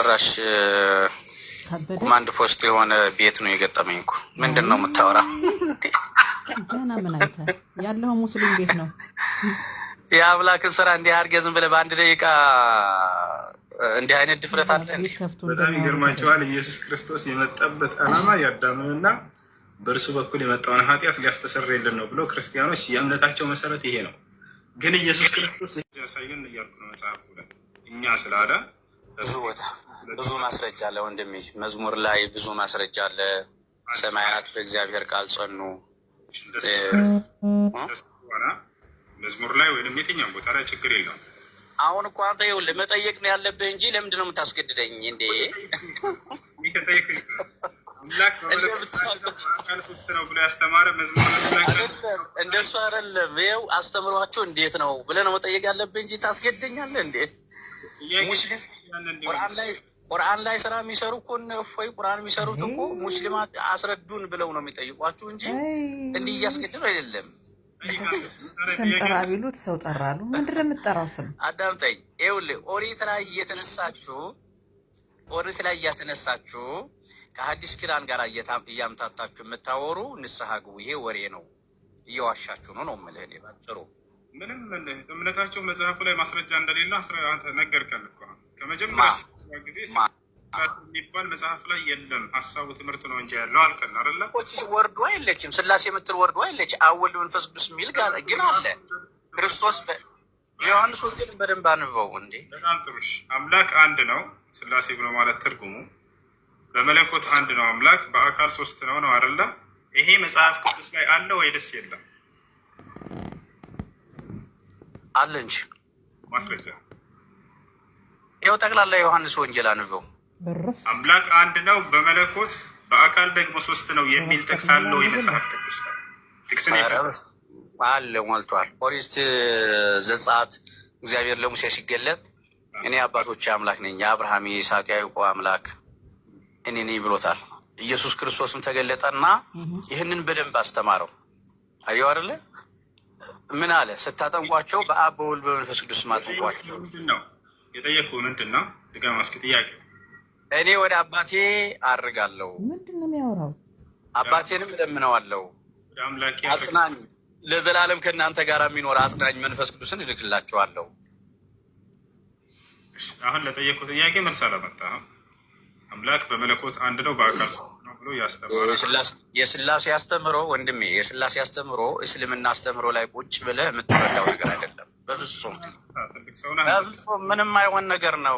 ጭራሽ ኮማንድ ፖስት የሆነ ቤት ነው የገጠመኝ እኮ። ምንድን ነው የምታወራ? ገና ምን አይተህ ያለው ሙስሊም ቤት ነው። የአምላክን ስራ እንዲህ አድርገህ ዝም ብለህ በአንድ ደቂቃ እንዲህ አይነት ድፍረት አለ እንዴ? በጣም ይገርማቸዋል። ኢየሱስ ክርስቶስ የመጣበት ዓላማ ያዳምንና በእርሱ በኩል የመጣውን ኃጢአት ሊያስተሰርይልን ነው ብሎ ክርስቲያኖች የእምነታቸው መሰረት ይሄ ነው። ግን ኢየሱስ ክርስቶስ ያሳየን እያልኩ ነው መጽሐፉ ላይ እኛ ስላለ ብዙ ቦታ ብዙ ማስረጃ አለ ወንድሜ። መዝሙር ላይ ብዙ ማስረጃ አለ። ሰማያት በእግዚአብሔር ቃል ጸኑ። መዝሙር ላይ ወይም የትኛው ቦታ ላይ ችግር የለውም። አሁን እኮ አንተ ይኸውልህ መጠየቅ ነው ያለብህ እንጂ ለምንድን ነው የምታስገድደኝ እንዴ? ነው ብሎ ያስተማረ መዝሙር እንደሱ አይደለም። ይኸው አስተምሯቸው እንዴት ነው ብለህ ነው መጠየቅ ያለብህ እንጂ ታስገድደኛለህ እንዴ? ሙስሊም ቁርአን ላይ ስራ የሚሰሩ እኮ እፎይ ቁርአን የሚሰሩት እኮ ሙስሊማት አስረዱን ብለው ነው የሚጠይቋችሁ እንጂ እንዲህ እያስገድዱ አይደለም። ስም ጠራ ቢሉት ሰው ጠራሉ። ምንድን ነው የምትጠራው ስም? አዳምጠኝ። ይኸውልህ ኦሪት ላይ እያተነሳችሁ ከሐዲስ ኪዳን ጋር እያምታታችሁ የምታወሩ ንስሐ ግቡ። ይሄ ወሬ ነው፣ እየዋሻችሁ ነው የምልህ እኔ ባጭሩ። ምንም እምነታቸው መጽሐፉ ላይ ማስረጃ እንደሌለ ነገርከን እኮ ከመጀመሪያ ጊዜ የሚባል መጽሐፍ ላይ የለም። ሀሳቡ ትምህርት ነው እንጂ ያለው አልከን አይደለ? ወርዶ አይለችም። ስላሴ የምትል ወርዶ አይለች። አወል መንፈስ ቅዱስ የሚል ግን አለ። ክርስቶስ ዮሐንስ ወንጌል በደንብ አንበው እንዴ። በጣም ጥሩሽ። አምላክ አንድ ነው ስላሴ ብሎ ማለት ትርጉሙ በመለኮት አንድ ነው አምላክ፣ በአካል ሶስት ነው ነው አይደለ? ይሄ መጽሐፍ ቅዱስ ላይ አለ ወይ ደስ የለም? አለ እንጂ ማስረጃ ይኸው ጠቅላላ ዮሐንስ ወንጌል አንበው። አምላክ አንድ ነው በመለኮት በአካል ደግሞ ሶስት ነው የሚል ጥቅስ አለው የመጽሐፍ ቅዱስ ላይ? ጥቅስ አለ ሞልቷል። ኦሪት ዘጸአት እግዚአብሔር ለሙሴ ሲገለጥ እኔ አባቶች አምላክ ነኝ የአብርሃም የይስሐቅ ያዕቆብ አምላክ እኔ ነኝ ብሎታል። ኢየሱስ ክርስቶስም ተገለጠና ይህንን በደንብ አስተማረው። አየው አይደለ? ምን አለ? ስታጠምቋቸው በአብ በወልድ በመንፈስ ቅዱስ ማጥምቋቸው። ምንድነው የጠየቅኩህ? ምንድነው ድጋማ እስኪ ጥያቄው። እኔ ወደ አባቴ አድርጋለሁ። ምንድን ነው የሚያወራው? አባቴንም እለምነዋለሁ፣ አጽናኝ ለዘላለም ከእናንተ ጋር የሚኖር አጽናኝ መንፈስ ቅዱስን እልክላቸዋለሁ። አሁን ለጠየቅኩህ ጥያቄ መልስ አላመጣህም። አምላክ በመለኮት አንድ ነው በአካል ነው ብሎ ያስተምራል። የስላሴ አስተምሮ ወንድሜ፣ የስላሴ አስተምሮ እስልምና አስተምሮ ላይ ቁጭ ብለህ የምትረዳው ነገር አይደለም። በፍጹም ምንም አይሆን ነገር ነው።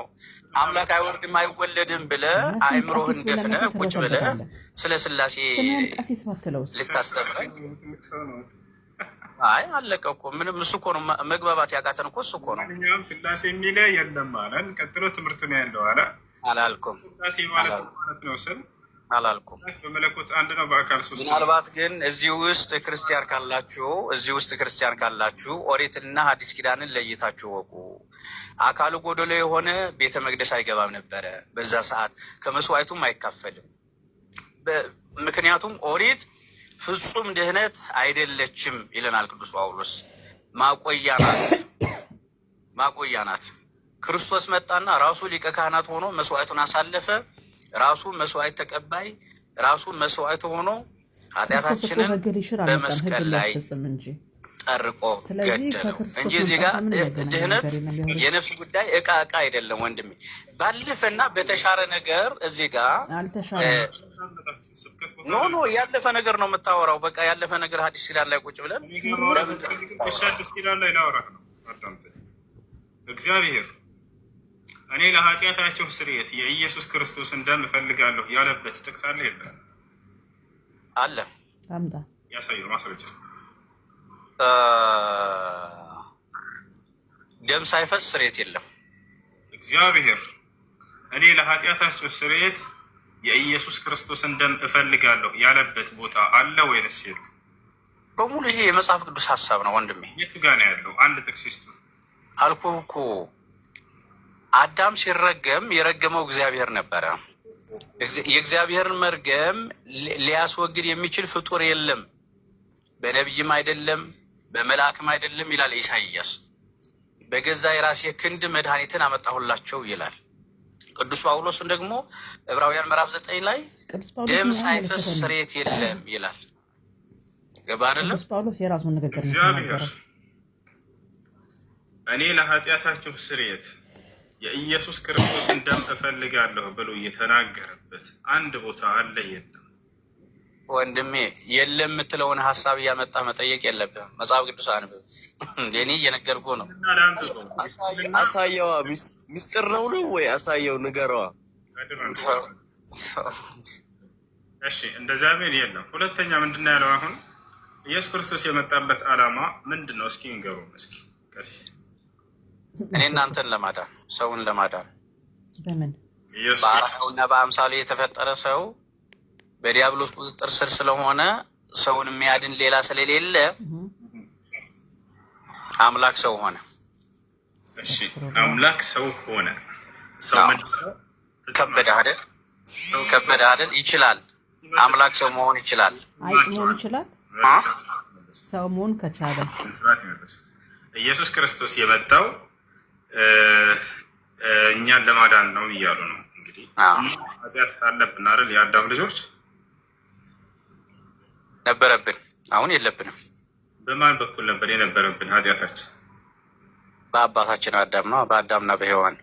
አምላክ አይወርድም አይወለድም ብለህ አእምሮህን ደፍነህ ቁጭ ብለህ ስለ ስላሴ ልታስተምረኝ? አይ አለቀ እኮ ምንም። እሱ እኮ ነው መግባባት ያቃተን እኮ እሱ እኮ ነው። ማንኛውም ስላሴ የሚለ የለም አለን። ቀጥሎ ትምህርት ነው ያለው አለ። አላልኩም ስላሴ ማለት ነው ስል አላልኩም። በመለኮት አንድ ነው በአካል ሶስት። ምናልባት ግን እዚህ ውስጥ ክርስቲያን ካላችሁ ኦሪትና ሐዲስ ኪዳንን ለይታችሁ ወቁ። አካሉ ጎደሎ የሆነ ቤተ መቅደስ አይገባም ነበረ በዛ ሰዓት፣ ከመስዋዕቱም አይካፈልም። ምክንያቱም ኦሪት ፍጹም ድህነት አይደለችም ይለናል ቅዱስ ጳውሎስ። ማቆያ ናት። ክርስቶስ መጣና ራሱ ሊቀ ካህናት ሆኖ መስዋዕቱን አሳለፈ። ራሱ መስዋዕት ተቀባይ፣ ራሱ መስዋዕት ሆኖ ኃጢአታችንን በመስቀል ላይ ጠርቆ ገደለው እንጂ እዚህ ጋር ድህነት የነፍስ ጉዳይ እቃ አይደለም ወንድሜ። ባለፈና በተሻረ ነገር እዚህ ጋር ኖ ያለፈ ነገር ነው የምታወራው። በቃ ያለፈ ነገር ሐዲስ ኪዳን ላይ ቁጭ ብለን ሐዲስ ኪዳን ላይ ላወራህ ነው። እግዚአብሔር እኔ ለኃጢአታቸው ስርየት የኢየሱስ ክርስቶስን ደም እፈልጋለሁ ያለበት ጥቅስ አለ የለም? አለ። አምጣ ያሳየው ማስረጃ። ደም ሳይፈስ ስርየት የለም። እግዚአብሔር እኔ ለኃጢአታቸው ስርየት የኢየሱስ ክርስቶስን ደም እፈልጋለሁ ያለበት ቦታ አለ ወይንስ የለም? በሙሉ ይሄ የመጽሐፍ ቅዱስ ሀሳብ ነው ወንድሜ። የቱ ጋር ነው ያለው? አንድ ጥቅስ ይስጡ አልኩህ እኮ። አዳም ሲረገም የረገመው እግዚአብሔር ነበረ። የእግዚአብሔርን መርገም ሊያስወግድ የሚችል ፍጡር የለም፣ በነቢይም አይደለም በመልአክም አይደለም ይላል ኢሳይያስ። በገዛ የራሴ ክንድ መድኃኒትን አመጣሁላቸው ይላል ቅዱስ ጳውሎስን ደግሞ ዕብራውያን ምዕራፍ 9 ላይ ደም ሳይፈስ ስርየት የለም ይላል። ገባ አይደለም? ቅዱስ ጳውሎስ የራሱን ንግግር እግዚአብሔር እኔ ለኃጢአታችሁ ስርየት የኢየሱስ ክርስቶስን ደም እፈልጋለሁ ብሎ እየተናገረበት አንድ ቦታ አለ? የለም ወንድሜ፣ የለም የምትለውን ሀሳብ እያመጣ መጠየቅ የለብህም። መጽሐፍ ቅዱስ አንብብ። እኔ እየነገርኩህ ነው። አሳየዋ። ሚስጥር ነው ወይ? አሳየው፣ ንገረዋ። እሺ እንደዚያ ቢል የለም። ሁለተኛ ምንድን ነው ያለው? አሁን ኢየሱስ ክርስቶስ የመጣበት ዓላማ ምንድን ነው? እስኪ ንገሩን። እስኪ ቀሲስ እኔ እናንተን ለማዳን ሰውን ለማዳን በምን በአርአያውና በአምሳሉ የተፈጠረ ሰው በዲያብሎስ ቁጥጥር ስር ስለሆነ ሰውን የሚያድን ሌላ ስለሌለ አምላክ ሰው ሆነ። እሺ አምላክ ሰው ሆነ። ሰው ከበደ አይደል? ከበደ አይደል? ይችላል። አምላክ ሰው መሆን ይችላል። አይጥ መሆን ይችላል። ሰው መሆን ከቻለ ኢየሱስ ክርስቶስ የመጣው እኛን ለማዳን ነው እያሉ ነው። እንግዲህ ኃጢአት አለብን አይደል? የአዳም ልጆች ነበረብን፣ አሁን የለብንም። በማን በኩል ነበር የነበረብን ኃጢአታችን? በአባታችን አዳም ነው፣ በአዳምና በሔዋን።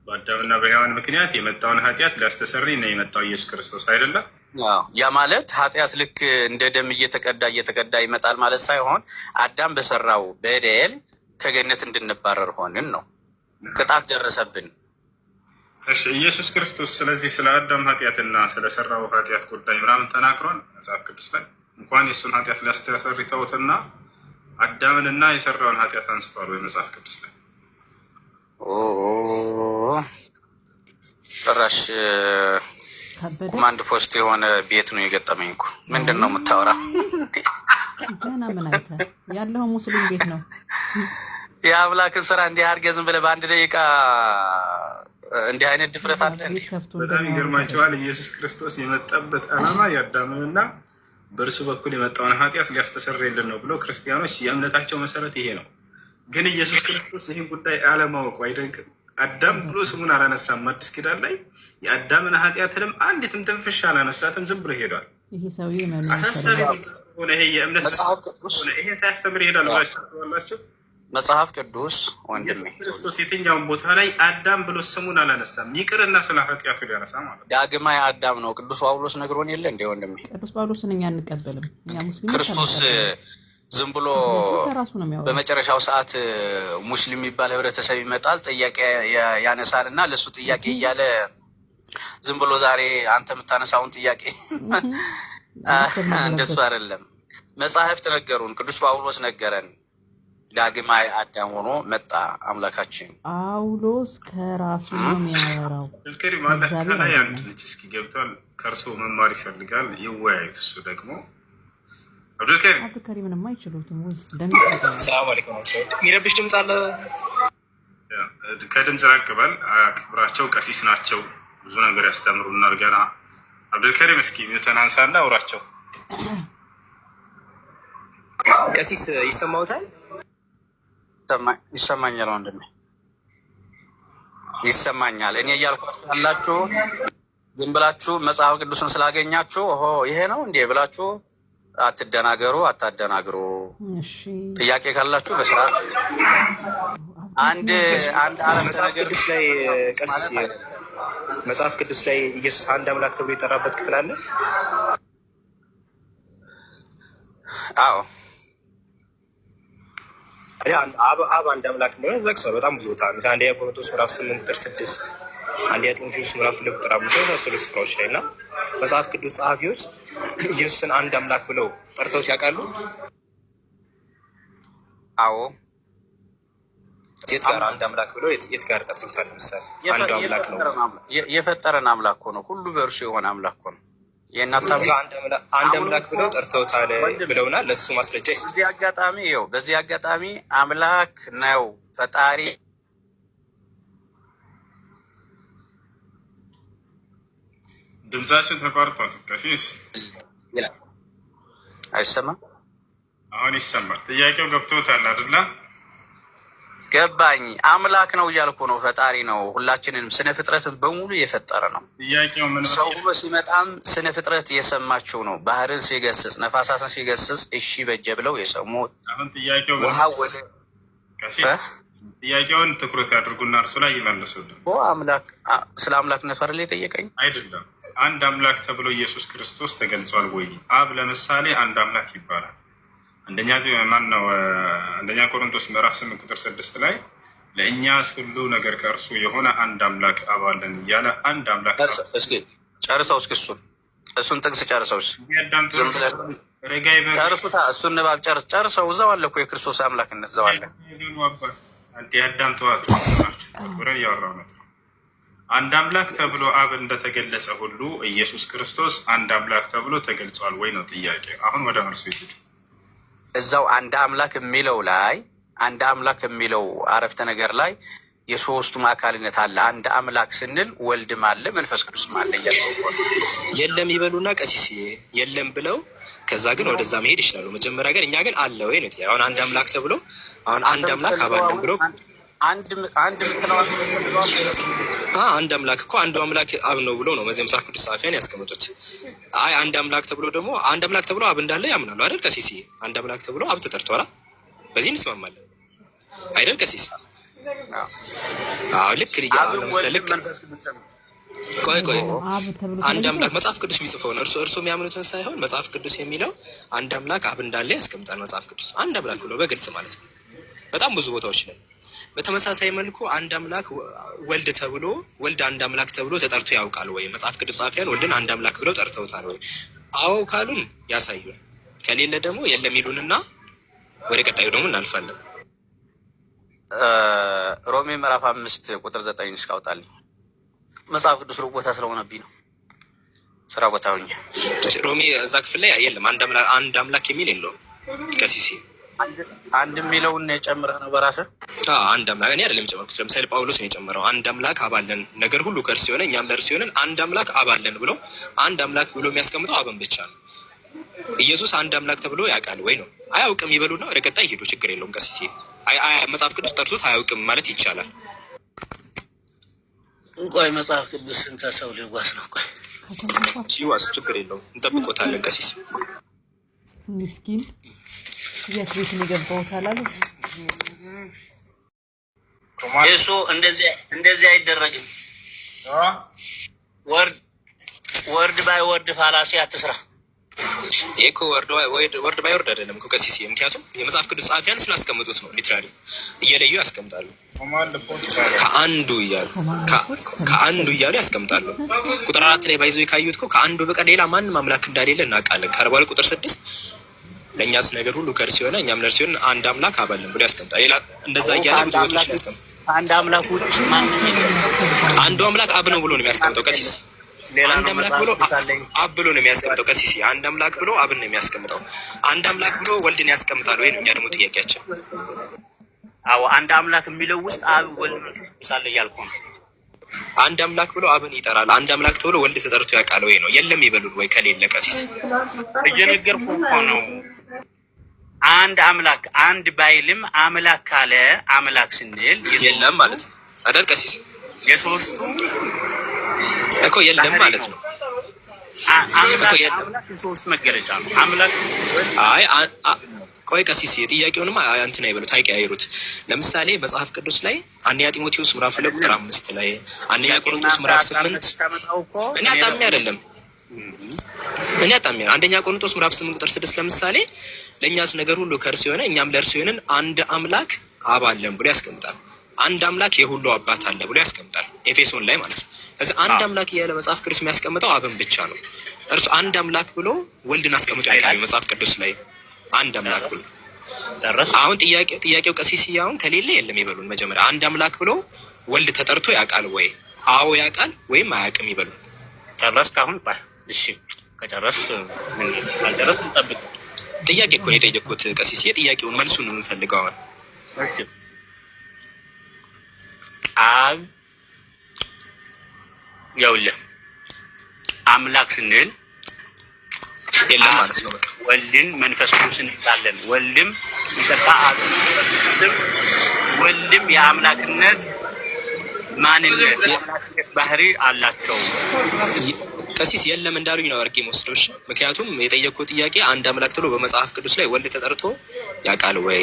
በአዳምና በሔዋን ምክንያት የመጣውን ኃጢአት ሊያስተሰርይ ነው የመጣው ኢየሱስ ክርስቶስ አይደለም? ያ ማለት ኃጢአት ልክ እንደ ደም እየተቀዳ ይመጣል ማለት ሳይሆን አዳም በሰራው በደል ከገነት እንድንባረር ሆንን ነው። ቅጣት ደረሰብን። እሺ ኢየሱስ ክርስቶስ ስለዚህ ስለ አዳም ኃጢአትና ስለሰራው ኃጢአት ጉዳይ ምናምን ተናግሯል መጽሐፍ ቅዱስ ላይ? እንኳን የእሱን ኃጢአት ሊያስተሰርይ ተውትና አዳምንና የሰራውን ኃጢአት አንስቷል ወይ መጽሐፍ ቅዱስ ላይ? ጭራሽ ኮማንድ ፖስት የሆነ ቤት ነው የገጠመኝ እኮ። ምንድን ነው የምታወራ? ገና ምን አይተህ ያለው ሙስሊም ቤት ነው። የአምላክን ስራ እንዲህ አድርገህ ዝም ብለህ በአንድ ደቂቃ እንዲህ አይነት ድፍረት አለ እንዴ? በጣም ይገርማቸዋል። ኢየሱስ ክርስቶስ የመጣበት ዓላማ የአዳምንና በእርሱ በኩል የመጣውን ኃጢአት ሊያስተሰርይልን ነው ብሎ ክርስቲያኖች የእምነታቸው መሰረት ይሄ ነው። ግን ኢየሱስ ክርስቶስ ይህን ጉዳይ አለማወቁ አይደንቅም? አዳም ብሎ ስሙን አላነሳም። አዲስ ኪዳን ላይ የአዳምን ኃጢአትንም አንዲትም ትንፍሽ አላነሳትም። ዝም ብሎ ሄዷል። ይሄ ሰውዬ አሳሳቢ ሆነ። ይሄ የእምነት ይሄ ሳያስተምር ይሄዳል ብላችሁ መጽሐፍ ቅዱስ ወንድሜ ክርስቶስ የትኛውን ቦታ ላይ አዳም ብሎ ስሙን አላነሳም። ይቅርና ስለ ኃጢአቱ ሊያነሳ ማለት ዳግማዊ አዳም ነው። ቅዱስ ጳውሎስ ነግሮን የለ እንደ ወንድሜ? ቅዱስ ጳውሎስን እኛ አንቀበልም። እኛ ሙስሊሞች ክርስቶስ ዝም ብሎ በመጨረሻው ሰዓት ሙስሊም የሚባል ህብረተሰብ ይመጣል፣ ጥያቄ ያነሳል እና ለእሱ ጥያቄ እያለ ዝም ብሎ ዛሬ አንተ የምታነሳውን ጥያቄ እንደሱ አይደለም። መጽሐፍት ነገሩን፣ ቅዱስ ጳውሎስ ነገረን። ዳግማዊ አዳም ሆኖ መጣ አምላካችን። ጳውሎስ ከራሱ ነው የሚያወራው። ላይ አንድ ልጅ እስኪ ገብቷል፣ ከእርሱ መማር ይፈልጋል፣ ይወያዩት። እሱ ደግሞ አብዱልከሪምንም አይችሉትም ወይ? ሰላም አለይኩም። የሚረብሽ ድምፅ አለ? ከድምፅ ራቅ በል፣ አክብራቸው። ቀሲስ ናቸው፣ ብዙ ነገር ያስተምሩናል ገና። አብዱልከሪም እስኪ ሚውተን አንሳና አውራቸው። ቀሲስ ይሰማውታል? ይሰማኛል ወንድሜ፣ ይሰማኛል። እኔ እያልኳችሁ ያላችሁ ዝም ብላችሁ መጽሐፍ ቅዱስን ስላገኛችሁ ይሄ ነው እንዴ ብላችሁ አትደናገሩ፣ አታደናግሩ። ጥያቄ ካላችሁ በስርዓት አንድ መጽሐፍ ቅዱስ ላይ ቀሲስ መጽሐፍ ቅዱስ ላይ ኢየሱስ አንድ አምላክ ተብሎ የጠራበት ክፍል አለ? አዎ አብ አንድ አምላክ እንደሆነ ዘግሷል። በጣም ብዙ ቦታ አንደኛ ቆሮንቶስ ምዕራፍ 8 ቁጥር 6፣ አንደኛ ጢሞቴዎስ ምዕራፍ 2 ቁጥር 5 የመሳሰሉ ስፍራዎች ላይ እና መጽሐፍ ቅዱስ ጸሐፊዎች ኢየሱስን አንድ አምላክ ብለው ጠርተውት ያውቃሉ? አዎ። የት ጋር አንድ አምላክ ብለው የት ጋር ጠርተውታል? ለምሳሌ አንዱ አምላክ ነው፣ የፈጠረን አምላክ ነው፣ ሁሉ በእርሱ የሆነ አምላክ ነው። አንድ አምላክ ብለው ጠርተውታል ብለውናል። ለሱ ማስረጃ ይስጥ። በዚህ አጋጣሚ አምላክ ነው ፈጣሪ ድምጻችን ተቋርጧል። ቀሲስ አይሰማም? አሁን ይሰማል። ጥያቄው ገብቶታል አይደለ? ገባኝ። አምላክ ነው እያልኩ ነው። ፈጣሪ ነው። ሁላችንንም ስነ ፍጥረትን በሙሉ የፈጠረ ነው። ሰው ሁሉ ሲመጣም ስነ ፍጥረት እየሰማችው ነው። ባህርን ሲገስጽ፣ ነፋሳትን ሲገስጽ እሺ በጀ ብለው የሰሙት ውሃ ወደ ጥያቄውን ትኩረት ያድርጉና እርሱ ላይ ይመልሱልን። ስለ አምላክነት አይደል የጠየቀኝ? አይደለም። አንድ አምላክ ተብሎ ኢየሱስ ክርስቶስ ተገልጿል ወይ? አብ ለምሳሌ አንድ አምላክ ይባላል። አንደኛ ቆሮንቶስ ምዕራፍ 8 ቁጥር 6 ላይ ለእኛስ ሁሉ ነገር ከእርሱ የሆነ አንድ አምላክ አብ አለን እያለ አንድ አምላክ ጨርሰው እሱን ጥቅስ ጨርሰው ጨርሱታ። እሱን ንባብ ጨርሰው እዛው አለ እኮ የክርስቶስ አምላክነት እዛው አለ። አዳም ተዋጡ ብረን እያወራው ነው። አንድ አምላክ ተብሎ አብ እንደተገለጸ ሁሉ ኢየሱስ ክርስቶስ አንድ አምላክ ተብሎ ተገልጿል ወይ ነው ጥያቄ። አሁን ወደ መልሱ ይሄድ። እዛው አንድ አምላክ የሚለው ላይ አንድ አምላክ የሚለው አረፍተ ነገር ላይ የሶስቱም አካልነት አለ። አንድ አምላክ ስንል ወልድም አለ መንፈስ ቅዱስም አለ የለም ይበሉና ቀሲስ የለም ብለው ከዛ ግን ወደዛ መሄድ ይችላሉ። መጀመሪያ ግን እኛ ግን አለ ወይ ነው። አሁን አንድ አምላክ ተብሎ አሁን አንድ አምላክ አባልን ብሎ አንድ አምላክ እኮ አንዱ አምላክ አብ ነው ብሎ ነው መጽሐፍ ቅዱስ ጸሐፊያን ያስቀመጡት። አይ አንድ አምላክ ተብሎ ደግሞ አንድ አምላክ ተብሎ አብ እንዳለ ያምናሉ አይደል ቀሲስ? አንድ አምላክ ተብሎ አብ ተጠርቷል። በዚህ እንስማማለን አይደል ቀሲስ? አዎ ልክ ልክ ቆይ አንድ አምላክ መጽሐፍ ቅዱስ ቢጽፈው ነው እርሱ የሚያምኑትን ሳይሆን መጽሐፍ ቅዱስ የሚለው አንድ አምላክ አብ እንዳለ ያስቀምጣል። መጽሐፍ ቅዱስ አንድ አምላክ ብሎ በግልጽ ማለት ነው በጣም ብዙ ቦታዎች ላይ። በተመሳሳይ መልኩ አንድ አምላክ ወልድ ተብሎ ወልድ አንድ አምላክ ተብሎ ተጠርቶ ያውቃል ወይ? መጽሐፍ ቅዱስ ጸሐፊያን ወልድን አንድ አምላክ ብለው ጠርተውታል ወይ? አዎ ካሉን ያሳዩን፣ ከሌለ ደግሞ የለም ይሉንና ወደ ቀጣዩ ደግሞ እናልፋለን። ሮሜ ምዕራፍ 5 ቁጥር 9 እስካውጣልኝ መጽሐፍ ቅዱስ ሩቅ ቦታ ስለሆነብኝ ነው። ስራ ቦታ ሆኜ ሮሜ እዛ ክፍል ላይ የለም አንድ አምላክ የሚል የለውም ቀሲስ። አንድ የሚለውን የጨምረህ ነው በራስህ? አንድ አምላክ እኔ አይደለም የጨመርኩት። ለምሳሌ ጳውሎስ ነው የጨመረው። አንድ አምላክ አባለን ነገር ሁሉ ከእርሱ የሆነ እኛም ለእርሱ የሆነን አንድ አምላክ አባለን ብሎ አንድ አምላክ ብሎ የሚያስቀምጠው አብን ብቻ ነው። ኢየሱስ አንድ አምላክ ተብሎ ያውቃል ወይ ነው? አያውቅም ይበሉና ወደ ቀጣይ ይሄዱ። ችግር የለውም ቀሲስ። መጽሐፍ ቅዱስ ጠርቶት አያውቅም ማለት ይቻላል። ቆይ መጽሐፍ ቅዱስን ከሰው ልዋስ ነው። ቆይ ሲዋስ ችግር የለውም እንጠብቆታለን ቀሲስ። ምስኪን የት ቤት ነው የገባው ታላሉ? እሱ እንደዚህ አይደረግም። ወርድ ባይ ወርድ ፋላሲ አትስራ። ይሄ እኮ ወርድ ባይ ወርድ አይደለም እኮ ቀሲስ። ምክንያቱም የመጽሐፍ ቅዱስ ጸሐፊያን ስላስቀምጡት ነው። ሊትራሊ እየለዩ ያስቀምጣሉ። ከአንዱ እያሉ ያስቀምጣሉ። ቁጥር 4 ላይ ባይዘው ካዩት እኮ ከአንዱ በቀር ሌላ ማንም አምላክ እንዳሌለ እናውቃለን። ከአርባል ቁጥር 6 ለእኛስ ነገር ሁሉ ከእርሱ የሆነ እኛም ለእርሱ የሆነ አንድ አምላክ አባልን ብሎ ያስቀምጣል። ሌላ እንደዛ እያለ ብዙ ቦታዎች ያስቀምጣል። አንድ አምላክ ውጭ ማንም አንዱ አምላክ አብ ነው ብሎ ነው የሚያስቀምጠው ቀሲስ። አንድ አምላክ ብሎ አብ ብሎ ነው የሚያስቀምጠው ቀሲስ። አንድ አምላክ ብሎ አብን ነው የሚያስቀምጠው። አንድ አምላክ ብሎ ወልድን ያስቀምጣል ወይ ነው እኛ ደግሞ ጥያቄያችን። አዎ አንድ አምላክ የሚለው ውስጥ አብ ወልድ መንፈስ ቅዱስ አለ እያልኩ ነው። አንድ አምላክ ብሎ አብን ይጠራል። አንድ አምላክ ተብሎ ወልድ ተጠርቶ ያውቃል ወይ ነው? የለም ይበሉን ወይ ከሌለ ቀሲስ። እየነገርኩ እኮ ነው። አንድ አምላክ አንድ ባይልም አምላክ ካለ አምላክ ስንል የለም ማለት ነው አይደል ቀሲስ? የሶስቱ እኮ የለም ማለት ነው። አምላክ የሶስት መገለጫ ነው። አምላክ አይ ቆይ ቀሲስ ጥያቄውንም እንትን አይበሉት አይቀያይሩት። ለምሳሌ መጽሐፍ ቅዱስ ላይ አንደኛ ጢሞቴዎስ ምዕራፍ 2 ቁጥር 5 ላይ አንደኛ ቆሮንቶስ ምዕራፍ 8 እኔ አጣሚ አይደለም አንደኛ ቆሮንቶስ ምዕራፍ 8 ቁጥር 6 ለምሳሌ ለእኛስ ነገር ሁሉ ከእርሱ የሆነ እኛም ለእርሱ የሆነን አንድ አምላክ አብ አለን ብሎ ያስቀምጣል። አንድ አምላክ የሁሉ አባት አለ ብሎ ያስቀምጣል። ኤፌሶን ላይ ማለት ነው። ስለዚህ አንድ አምላክ እያለ መጽሐፍ ቅዱስ የሚያስቀምጠው አብን ብቻ ነው። እርሱ አንድ አምላክ ብሎ ወልድን አስቀምጦ ያውቃል መጽሐፍ ቅዱስ ላይ አንድ አምላክ ብሎ። አሁን ጥያቄው ቀሲስ አሁን ከሌለ የለም ይበሉን። መጀመሪያ አንድ አምላክ ብሎ ወልድ ተጠርቶ ያውቃል ወይ? አዎ ያውቃል ወይም አያውቅም ይበሉን። ጨረስክ? አሁን እሺ ከጨረስክ ምን ካልጨረስክ እንጠብቅ። ጥያቄ እኮ ነው የጠየቅኩት ቀሲስ። ጥያቄውን መልሱን ነው የምንፈልገው አሁን። እሺ አብ ይኸውልህ አምላክ ስንል የለም ማለት ነው። በቃ ወልድን መንፈስ ቅዱስን እንላለን። ወልድም ይተካ አብ ወልድም የአምላክነት ማንነት የአምላክነት ባህሪ አላቸው። ቀሲስ የለም እንዳሉኝ ነው አድርጌ የምወስደው። ምክንያቱም የጠየቅኩት ጥያቄ አንድ አምላክ ተብሎ በመጽሐፍ ቅዱስ ላይ ወልድ ተጠርቶ ያውቃል ወይ?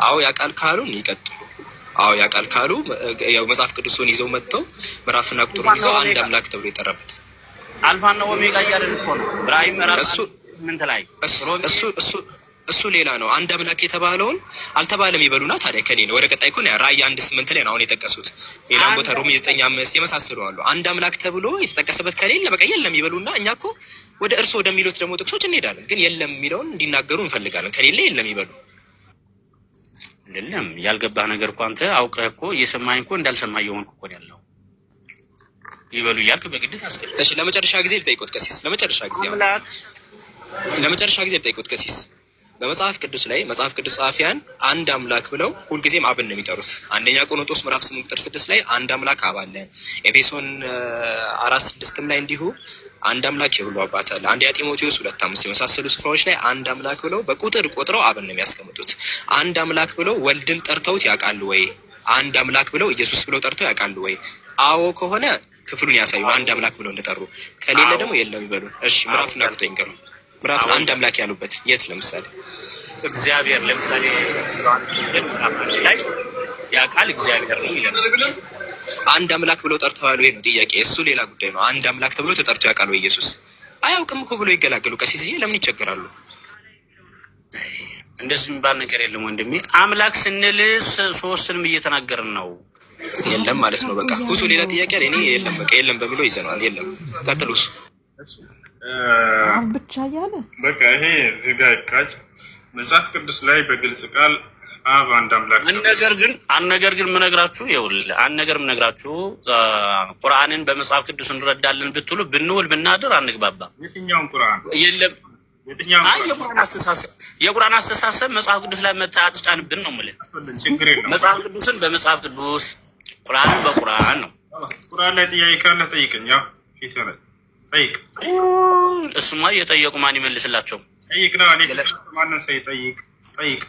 አዎ ያውቃል ካሉን ይቀጥሉ። አዎ ያውቃል ካሉ ያው መጽሐፍ ቅዱስን ይዘው መጥተው ምዕራፍና ቁጥሩን ይዘው አንድ አምላክ ተብሎ ይጠራበታል። አልፋና ኦሜጋ እያለን እኮ ነው ብራሂም ምዕራፍ ምን ላይ እሱ ሌላ ነው። አንድ አምላክ የተባለውን አልተባለም ይበሉና ታዲያ ከሌለ ወደ ቀጣይ እኮ ነው ራእይ 1:8 ላይ ነው አሁን የጠቀሱት። ሌላም ቦታ ሮሜ 9:5 የመሳሰሉ አሉ። አንድ አምላክ ተብሎ የተጠቀሰበት ከሌለ በቃ የለም ይበሉና እኛ እኮ ወደ እርሱ ወደሚሉት ደግሞ ጥቅሶች እንሄዳለን። ግን የለም የሚለውን እንዲናገሩ እንፈልጋለን። ከሌለ የለም ይበሉ። አይደለም ያልገባህ ነገር እኮ አንተ አውቀህ እኮ እየሰማኸኝ እኮ እንዳልሰማህ እየሆንኩ እኮ ያለው ይበሉ እያልክ በግድት አስገድድ። እሺ ለመጨረሻ ጊዜ ልጠይቆት ቀሲስ፣ ለመጨረሻ ጊዜ ልጠይቆት ቀሲስ፣ በመጽሐፍ ቅዱስ ላይ መጽሐፍ ቅዱስ ጸሐፊያን አንድ አምላክ ብለው ሁልጊዜም አብን ነው የሚጠሩት። አንደኛ ቆሮንቶስ ምዕራፍ 8:6 ላይ አንድ አምላክ አብ አለን። ኤፌሶን 4:6 ላይ እንዲሁ አንድ አምላክ የሁሉ አባት አለ። አንደኛ ጢሞቴዎስ 2:5 የመሳሰሉ ስፍራዎች ላይ አንድ አምላክ ብለው በቁጥር ቆጥረው አብን ነው የሚያስቀምጡት። አንድ አምላክ ብለው ወልድን ጠርተውት ያውቃሉ ወይ? አንድ አምላክ ብለው ኢየሱስ ብለው ጠርተው ያውቃሉ ወይ? አዎ ከሆነ ክፍሉን ያሳዩ አንድ አምላክ ብለው እንደጠሩ፣ ከሌለ ደግሞ የለም ይበሉ። እሺ ምዕራፍና ቁጥር ይንገሩ። ምዕራፍ አንድ አምላክ ያሉበት የት? ለምሳሌ እግዚአብሔር ለምሳሌ ላይ ያውቃል እግዚአብሔር ነው ይላል። አንድ አምላክ ብለው ጠርተዋል ወይ ነው ጥያቄ። እሱ ሌላ ጉዳይ ነው። አንድ አምላክ ተብሎ ተጠርቶ ያውቃል ወይ? ኢየሱስ አያውቅም እኮ ብሎ ይገላገሉ። ቀሲስዬ ለምን ይቸገራሉ? እንደዚህ የሚባል ነገር የለም ወንድሜ። አምላክ ስንል ሶስትንም እየተናገርን ነው። የለም ማለት ነው በቃ። ሁሱ ሌላ ጥያቄ አለ። እኔ የለም በቃ የለም በሚለው ይዘናል። የለም ቀጥሉስ ብቻ እያለ በቃ ይሄ እዚህ ጋር ይቃጭ። መጽሐፍ ቅዱስ ላይ በግልጽ ቃል አብ አንድ አምላክ። አንድ ነገር ግን ምነግራችሁ ይኸውልህ፣ አንድ ነገር ምነግራችሁ ቁርአንን በመጽሐፍ ቅዱስ እንረዳለን ብትሉ ብንውል ብናድር አንግባባም። የትኛውን ቁርአን? የለም የቁርአን አስተሳሰብ መጽሐፍ ቅዱስ ላይ አትጫንብን ነው የምልህ። መጽሐፍ ቅዱስን በመጽሐፍ ቅዱስ ቁርአንን በቁርአን ነው። ቁርአን ላይ ጥያቄ ካለ ጠይቅኝ። ያው ፊት ነው ጠይቅ። እሱማ እየጠየቁ ማን ይመልስላቸው? ጠይቅ ነው። እኔ ማንም ሰው ጠይቅ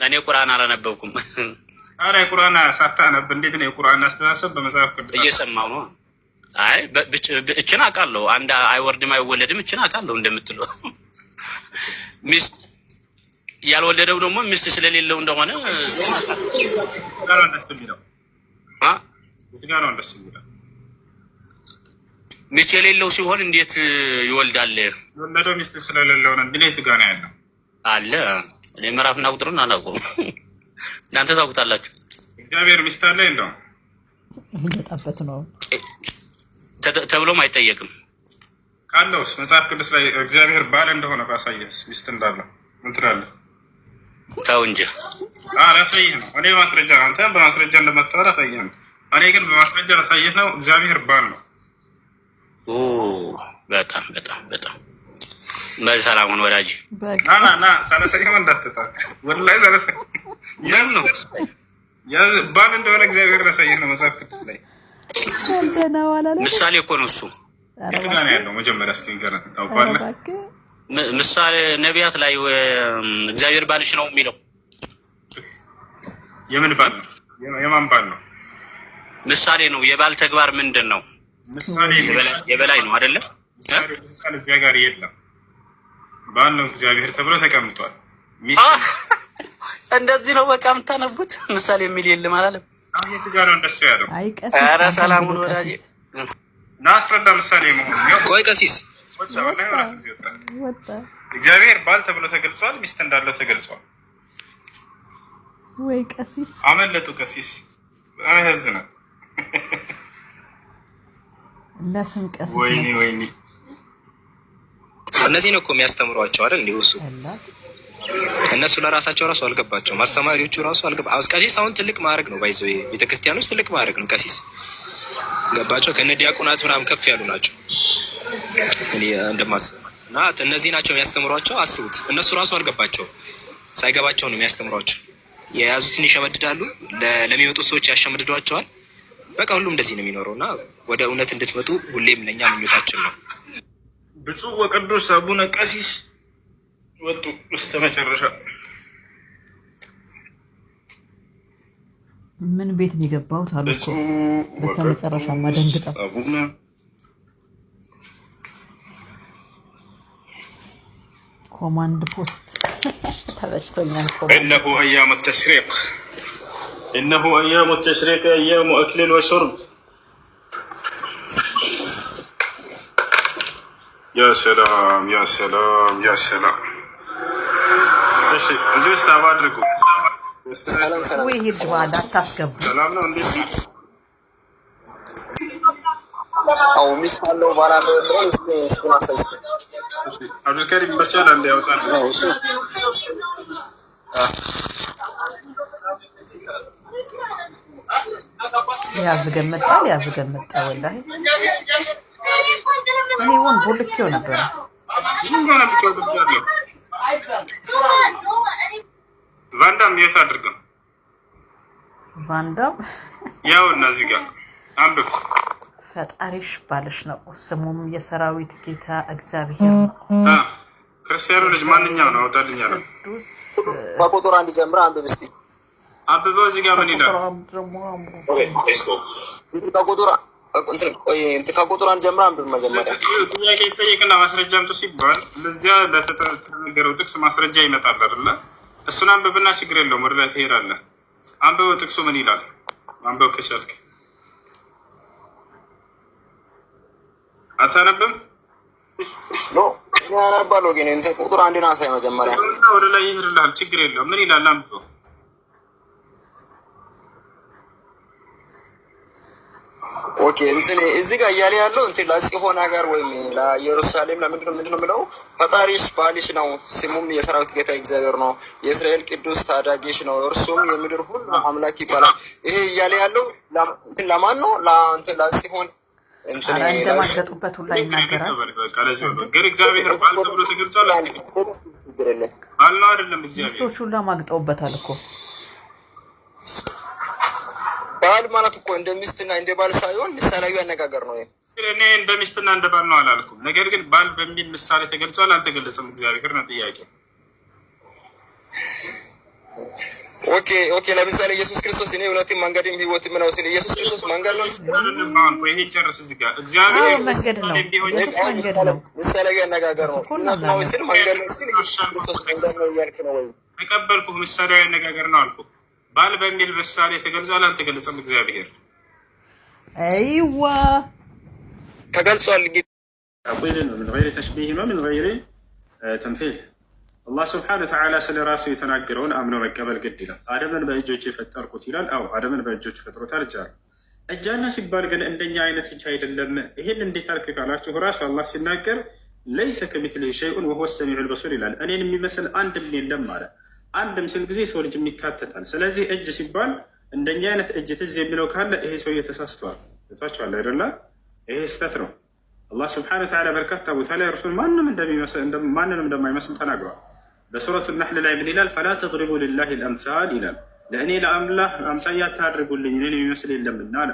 እኔ ቁርአን አላነበብኩም። አረ ቁርአን ሳታነብ እንዴት ነው የቁርአን አስተሳሰብ በመጽሐፍ ቅዱስ? እየሰማሁ ነው። አይ እችን አውቃለሁ። አንድ አይወርድም አይወለድም እችን አውቃለሁ እንደምትለው ሚስት ያልወለደው ደግሞ ሚስት ስለሌለው እንደሆነ ሚስት የሌለው ሲሆን እንዴት ይወልዳል? የወለደው ሚስት ስለሌለው ነው። እንዴት ጋር ነው ያለው? አለ እኔ ምዕራፍና ቁጥሩን አላውቀውም። እናንተ ታውቁታላችሁ። እግዚአብሔር ሚስት አለ የለውም? እንደጣበት ነው ተብሎም አይጠየቅም። ካለውስ መጽሐፍ ቅዱስ ላይ እግዚአብሔር ባል እንደሆነ ባሳየስ ሚስት እንዳለው ምን ትላለህ? ተው እንጂ አላሳየህ ነው። እኔ ማስረጃ አንተ በማስረጃ እንደመጣው አሳየህ ነው። እኔ ግን በማስረጃ አሳየህ ነው። እግዚአብሔር ባል ነው። በጣም በጣም በጣም በሰላሙን ወዳጅ ና ሳላሳየህ እንዳትታ ወላሂ ሳላሳየህ ነው ባል እንደሆነ እግዚአብሔር ያሳየህ ነው መጽሐፍ ቅዱስ ላይ ምሳሌ እኮ ነው እሱ። የት ጋር ነው ያለው? መጀመሪያ እስኪ ንገረን። ታውቀዋለህ? ምሳሌ ነቢያት ላይ እግዚአብሔር ባልሽ ነው የሚለው። የምን ባል ነው? የማን ባል ነው? ምሳሌ ነው። የባል ተግባር ምንድን ነው? ምሳሌ የበላይ ነው አይደለ? ምሳሌ እዚያ ጋር የለም። ባል ነው እግዚአብሔር ተብሎ ተቀምጧል። እንደዚህ ነው በቃ የምታነቡት። ምሳሌ የሚል የለም አላለም። የት ጋር ነው እንደሱ ያለው? ኧረ ሰላሙን ወዳጅ ና አስረዳ። ምሳሌ መሆኑ ቆይ ቀሲስ እግዚአብሔር ባል ተብሎ ተገልጿል። ሚስት እንዳለው ተገልጿል። ወይ ቀሲስ አመለጡ። ቀሲስ በጣም ያዝናል። ለስም ቀሲስ ወይኔ ወይኔ። እነዚህ ነው እኮ የሚያስተምሯቸው አይደል? እንዲሁ እሱ እነሱ ለራሳቸው ራሱ አልገባቸውም። አስተማሪዎቹ ራሱ አልገባቸውም። ቀሲስ አሁን ትልቅ ማዕረግ ነው። ባይዘው ቤተክርስቲያን ውስጥ ትልቅ ማዕረግ ነው ቀሲስ። ገባቸው? ከነ ዲያቆናት ምናምን ከፍ ያሉ ናቸው እኔ እንደማስበው። እና እነዚህ ናቸው የሚያስተምሯቸው። አስቡት፣ እነሱ ራሱ አልገባቸውም። ሳይገባቸው ነው የሚያስተምሯቸው። የያዙትን ይሸመድዳሉ፣ ለሚመጡ ሰዎች ያሸመድዷቸዋል። በቃ ሁሉም እንደዚህ ነው የሚኖረው። እና ወደ እውነት እንድትመጡ ሁሌም ለእኛ ምኞታችን ነው። ብፁዕ ወቅዱስ አቡነ ቀሲስ ወጡ እስከ መጨረሻ። ምን ቤት ነው የገባሁት አሉ እኮ በስተመጨረሻማ ደንግጠው ኮማንድ ፖስት ተበጭቶኛል እኮ إنه أيام التشريق أيام أكل وشرب يا سلام يا سلام يا سلام ايش جوست ابادركم سلام ويهد بعد تاسكب سلام ነው እንዴት አው ሚስታለው ባላለ ድረስ ማሰስ አብዱልከሪም በቻል አንድ ያውጣል ነው እሱ ያዝገመጣ ወላሂ እኔ ወን ቦልኬው ነበር ምን ጋር ነው ተጫውተው ቫንዳም የት አድርገው ቫንዳም ያው እነዚህ ጋር አንብብ ፈጣሪሽ ባልሽ ነው ስሙም የሰራዊት ጌታ እግዚአብሔር ነው ክርስቲያኑ ልጅ ማንኛው ነው አውጣልኛል በቁጥር አንድ ጀምራ አንብብ እስቲ አብበው እዚህ ጋር ምን ይላል ከቁጥር አንድ ጀምራ አንብብ መጀመሪያ ጥያቄ ጠይቅና ማስረጃ አምጡ ሲባል ለዚያ ለተነገረው ጥቅስ ማስረጃ ይመጣል አይደል እሱን አንብብና ችግር የለውም ወደ ላይ ትሄዳለህ አንብበው ጥቅሱ ምን ይላል አንብበው ከቻልክ አታነብም ኖ ያነባለው ግን እንተ ቁጥር አንድና ሳይ መጀመሪያ ወደ ላይ ይሄድልሃል ችግር የለውም ምን ይላል አንብበው ኦኬ እንትን እዚህ ጋር እያለ ያለው እንትን ለጽዮን ሀገር ወይም ለኢየሩሳሌም ምንድነው የሚለው ፈጣሪሽ ባልሽ ነው ስሙም የሰራዊት ጌታ እግዚአብሔር ነው የእስራኤል ቅዱስ ታዳጊሽ ነው እርሱም የምድር ሁሉ አምላክ ይባላል ይሄ እያለ ያለው እንትን ለማን ነው ለእንትን ለጽዮን እንትን እንደማገጡበት ሁሉ ይናገራል በቃ ለዚህ ነው ግን እግዚአብሔር ባል ተብሎ ተገልጿል ባል አይደለም እግዚአብሔር ሚስቶች ሁሉ ማግጠውበታል እኮ ባል ማለት እኮ እንደ ሚስትና እንደ ባል ሳይሆን ምሳሌያዊ አነጋገር ነው እኔ እንደ ሚስትና እንደ ባል ነው አላልኩም ነገር ግን ባል በሚል ምሳሌ ተገልጿል አልተገለጸም እግዚአብሔር ነው ጥያቄው ኦኬ ለምሳሌ ኢየሱስ ክርስቶስ እኔ እውነትም መንገድም ህይወትም ነው ሲል ኢየሱስ ክርስቶስ መንገድ ነው ይሄ ጨርስ እዚህ ጋር እግዚአብሔር መንገድ ነው ኢየሱስ መንገድ ነው ምሳሌያዊ አነጋገር ነው እውነት ነው ሲል መንገድ ነው ሲል ኢየሱስ ክርስቶስ መንገድ ነው እያልክ ነው ወይ ተቀበልኩህ ምሳሌያዊ አነጋገር ነው አልኩ ባል በሚል ምሳሌ ተገልጿል አልተገለጸም እግዚአብሔር አይዋ ተገልጿል አቆይልን من غير تشبيه ومن غير تمثيل الله سبحانه وتعالى ስለ ራሱ የተናገረውን አምኖ መቀበል ግድ ይላል አደምን በእጆች የፈጠርኩት ይላል አው አደምን በእጆች ፈጥሮታል ጃር እጃና ሲባል ግን እንደኛ አይነት እጅ አይደለም ይሄን እንዴት አልክ ካላችሁ ራሱ አላህ ሲናገር ليس كمثله شيء وهو السميع البصير ይላል እኔን የሚመስል አንድም የለም ማለት አንድም ሲል ጊዜ ሰው ልጅ የሚካተታል ስለዚህ እጅ ሲባል እንደኛ አይነት እጅ ትዝ የሚለው ካለ ይሄ ሰው ተሳስቷል ተሳስቷል አይደለ ይሄ ስህተት ነው አላህ Subhanahu Wa Ta'ala በርካታ ቦታ ላይ እርሱን ማንንም እንደማይመስል ተናግሯል በሱረቱ النحل ላይ ምን ይላል فلا تضربوا لله الامثال ይላል ለእኔ ለአምላህ አምሳያ ታድርጉልኝ እኔን የሚመስል የለምና አለ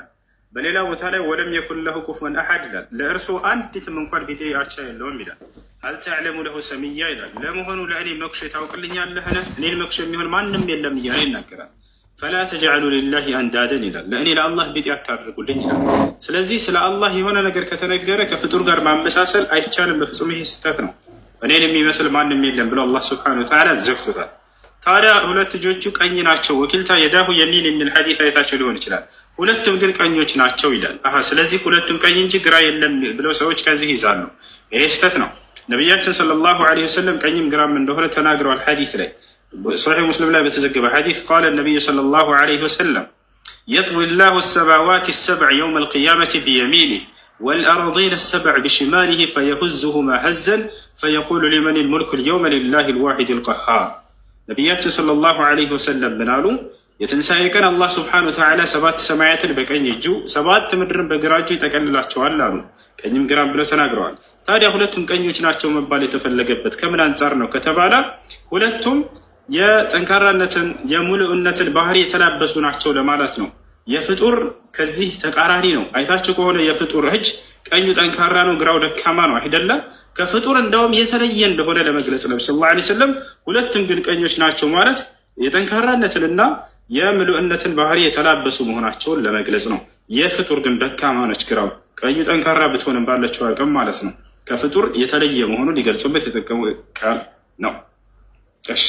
በሌላ ቦታ ላይ ወለም يكن له كفوا احد ይላል ለእርሱ አንዲትም እንኳን ቢጤ አቻ የለውም ይላል هل تعلم له سميا ይላል ለመሆኑ ለእኔ መክሽ ታውቅልኛለህ እኔን መክሽ የሚሆን ማንንም የለም እያለ ይናገራል فلا تجعلوا لله اندادا ይላል ለእኔ ለአላህ ቢጤ አታድርጉልኝ ይላል ስለዚህ ስለ አላህ የሆነ ነገር ከተነገረ ከፍጡር ጋር ማመሳሰል አይቻልም በፍጹም ይሄ ስህተት ነው እኔን የሚመስል ማንንም የለም ብሎ አላህ Subhanahu Wa Ta'ala ዘግቶታል ታዲያ ሁለት እጆቹ ቀኝ ናቸው ወኪልታ የዳሁ የሚል የሚል ሐዲስ አይታቸው ሊሆን ይችላል ሁለቱም ግን ቀኞች ናቸው ይላል ስለዚህ ሁለቱም ቀኝ እንጂ ግራ የለም ብለው ሰዎች ከዚህ ይዛሉ ይሄ ስህተት ነው ነብያችን ሰለላሁ ዐለይሂ ወሰለም ቀኝም ግራም እንደሆነ ተናግረዋል ሐዲስ ላይ ሶሒህ ሙስሊም ላይ በተዘገበ ሐዲስ قال النبي صلى الله عليه وسلم يطوي الله السماوات السبع يوم القيامة بيمينه والأرضين السبع بشماله فيهزهما هزا فيقول لمن الملك اليوم لله الواحد القهار ነብያችን ሰለላሁ ዐለይሂ ወሰለም ምናሉ የትንሣኤ ቀን አላህ Subhanahu Wa Ta'ala ሰባት ሰማያትን በቀኝ እጁ ሰባት ምድርን በግራ እጁ ይጠቀልላቸዋል አሉ ቀኝም ግራም ብለው ተናግረዋል ታዲያ ሁለቱም ቀኞች ናቸው መባል የተፈለገበት ከምን አንፃር ነው ከተባለ ሁለቱም የጠንካራነትን የሙሉእነትን ባህሪ የተላበሱ ናቸው ለማለት ነው የፍጡር ከዚህ ተቃራኒ ነው አይታችሁ ከሆነ የፍጡር እጅ ቀኙ ጠንካራ ነው ግራው ደካማ ነው አይደለ ከፍጡር እንደውም የተለየ እንደሆነ ለመግለጽ ነው ሰለላሁ ዐለይሂ ወሰለም ሁለቱም ግን ቀኞች ናቸው ማለት የጠንካራነትንና የምሉእነትን ባህሪ የተላበሱ መሆናቸውን ለመግለጽ ነው። የፍጡር ግን ደካማ ነች፣ ግራው ቀኙ ጠንካራ ብትሆንም ባለችው አቅም ማለት ነው። ከፍጡር የተለየ መሆኑን ሊገልጹበት የተጠቀሙ ቃል ነው። እሺ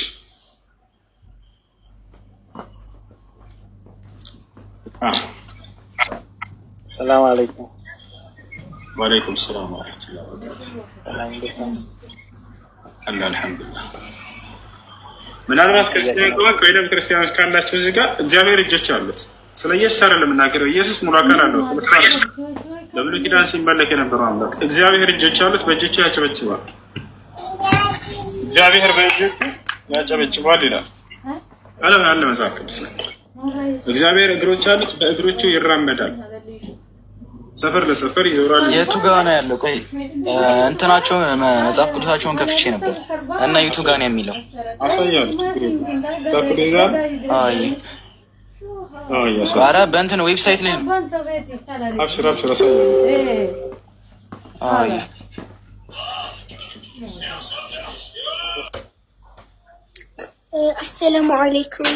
ሰላም አለይኩም። ወአለይኩም ሰላም ወራህመቱላሂ ወበረካቱህ። አልሐምዱሊላህ። ምናልባት ክርስቲያን ከሆንክ ወይም ክርስቲያኖች ካላችሁ እዚህ ጋር እግዚአብሔር እጆች አሉት። ስለ ኢየሱስ አይደለም የምናገረው። ኢየሱስ ሙሉ አካል አለው። ለብሉይ ኪዳን ሲመለክ የነበረው አምላክ እግዚአብሔር እጆች አሉት፣ በእጆቹ ያጨበጭባል። እግዚአብሔር በእጆቹ ያጨበጭባል ይላል አለ መጽሐፍ ቅዱስ ላይ። እግዚአብሔር እግሮች አሉት፣ በእግሮቹ ይራመዳል፣ ሰፈር ለሰፈር ይዞራል። የቱ ጋ ነው ያለው? ቆይ እንትናቸው መጽሐፍ ቅዱሳቸውን ከፍቼ ነበር እና የቱ ጋ ነው የሚለው? አሳያለሁ። ችግር የለም። ኧረ በእንትን ዌብሳይት ላይ ነው። አብሽር አሳያለሁ። አሰላሙ አለይኩም።